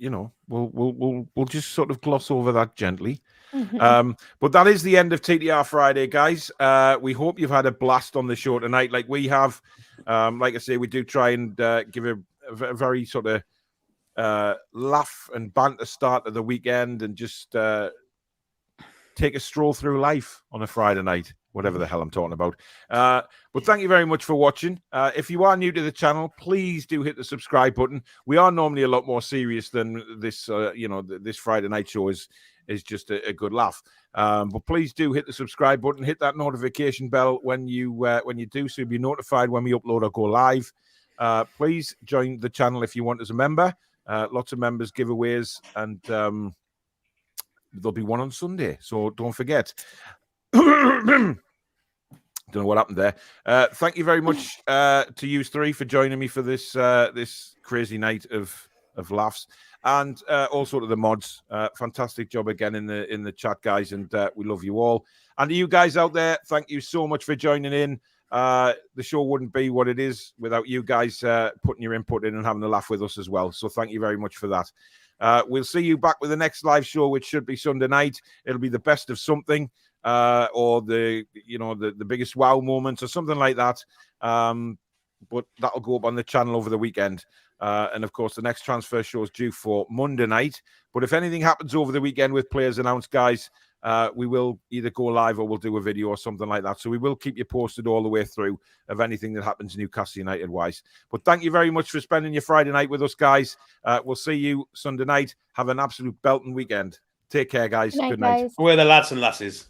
we'll just sort of gloss over that gently. Mm-hmm. But that is the end of TTR Friday, guys. We hope you've had a blast on the show tonight, like we have. Like I say, we do try and give a very sort of laugh and banter start of the weekend, and just take a stroll through life on a Friday night, whatever the hell I'm talking about. But thank you very much for watching. If you are new to the channel, please do hit the subscribe button. We are normally a lot more serious than this. This Friday night show is just a good laugh. But please do hit the subscribe button, hit that notification bell when you do, so you'll be notified when we upload or go live. Please join the channel if you want as a member. Lots of members giveaways, and there'll be one on Sunday, so don't forget. Don't know what happened there. Thank you very much to you 3 for joining me for this this crazy night of laughs, and also to the mods. Fantastic job again in the chat, guys, and we love you all. And to you guys out there, thank you so much for joining in. The show wouldn't be what it is without you guys putting your input in and having a laugh with us as well. So thank you very much for that. We'll see you back with the next live show, which should be Sunday night. It'll be the best of something, or the biggest wow moments or something like that. But that'll go up on the channel over the weekend. And of course, the next transfer show is due for Monday night. But if anything happens over the weekend with players announced, guys, we will either go live or we'll do a video or something like that. So we will keep you posted all the way through of anything that happens Newcastle United wise. But thank you very much for spending your Friday night with us, guys. We'll see you Sunday night. Have an absolute belting weekend. Take care, guys. Good night, Good night. guys. We're the lads and lasses.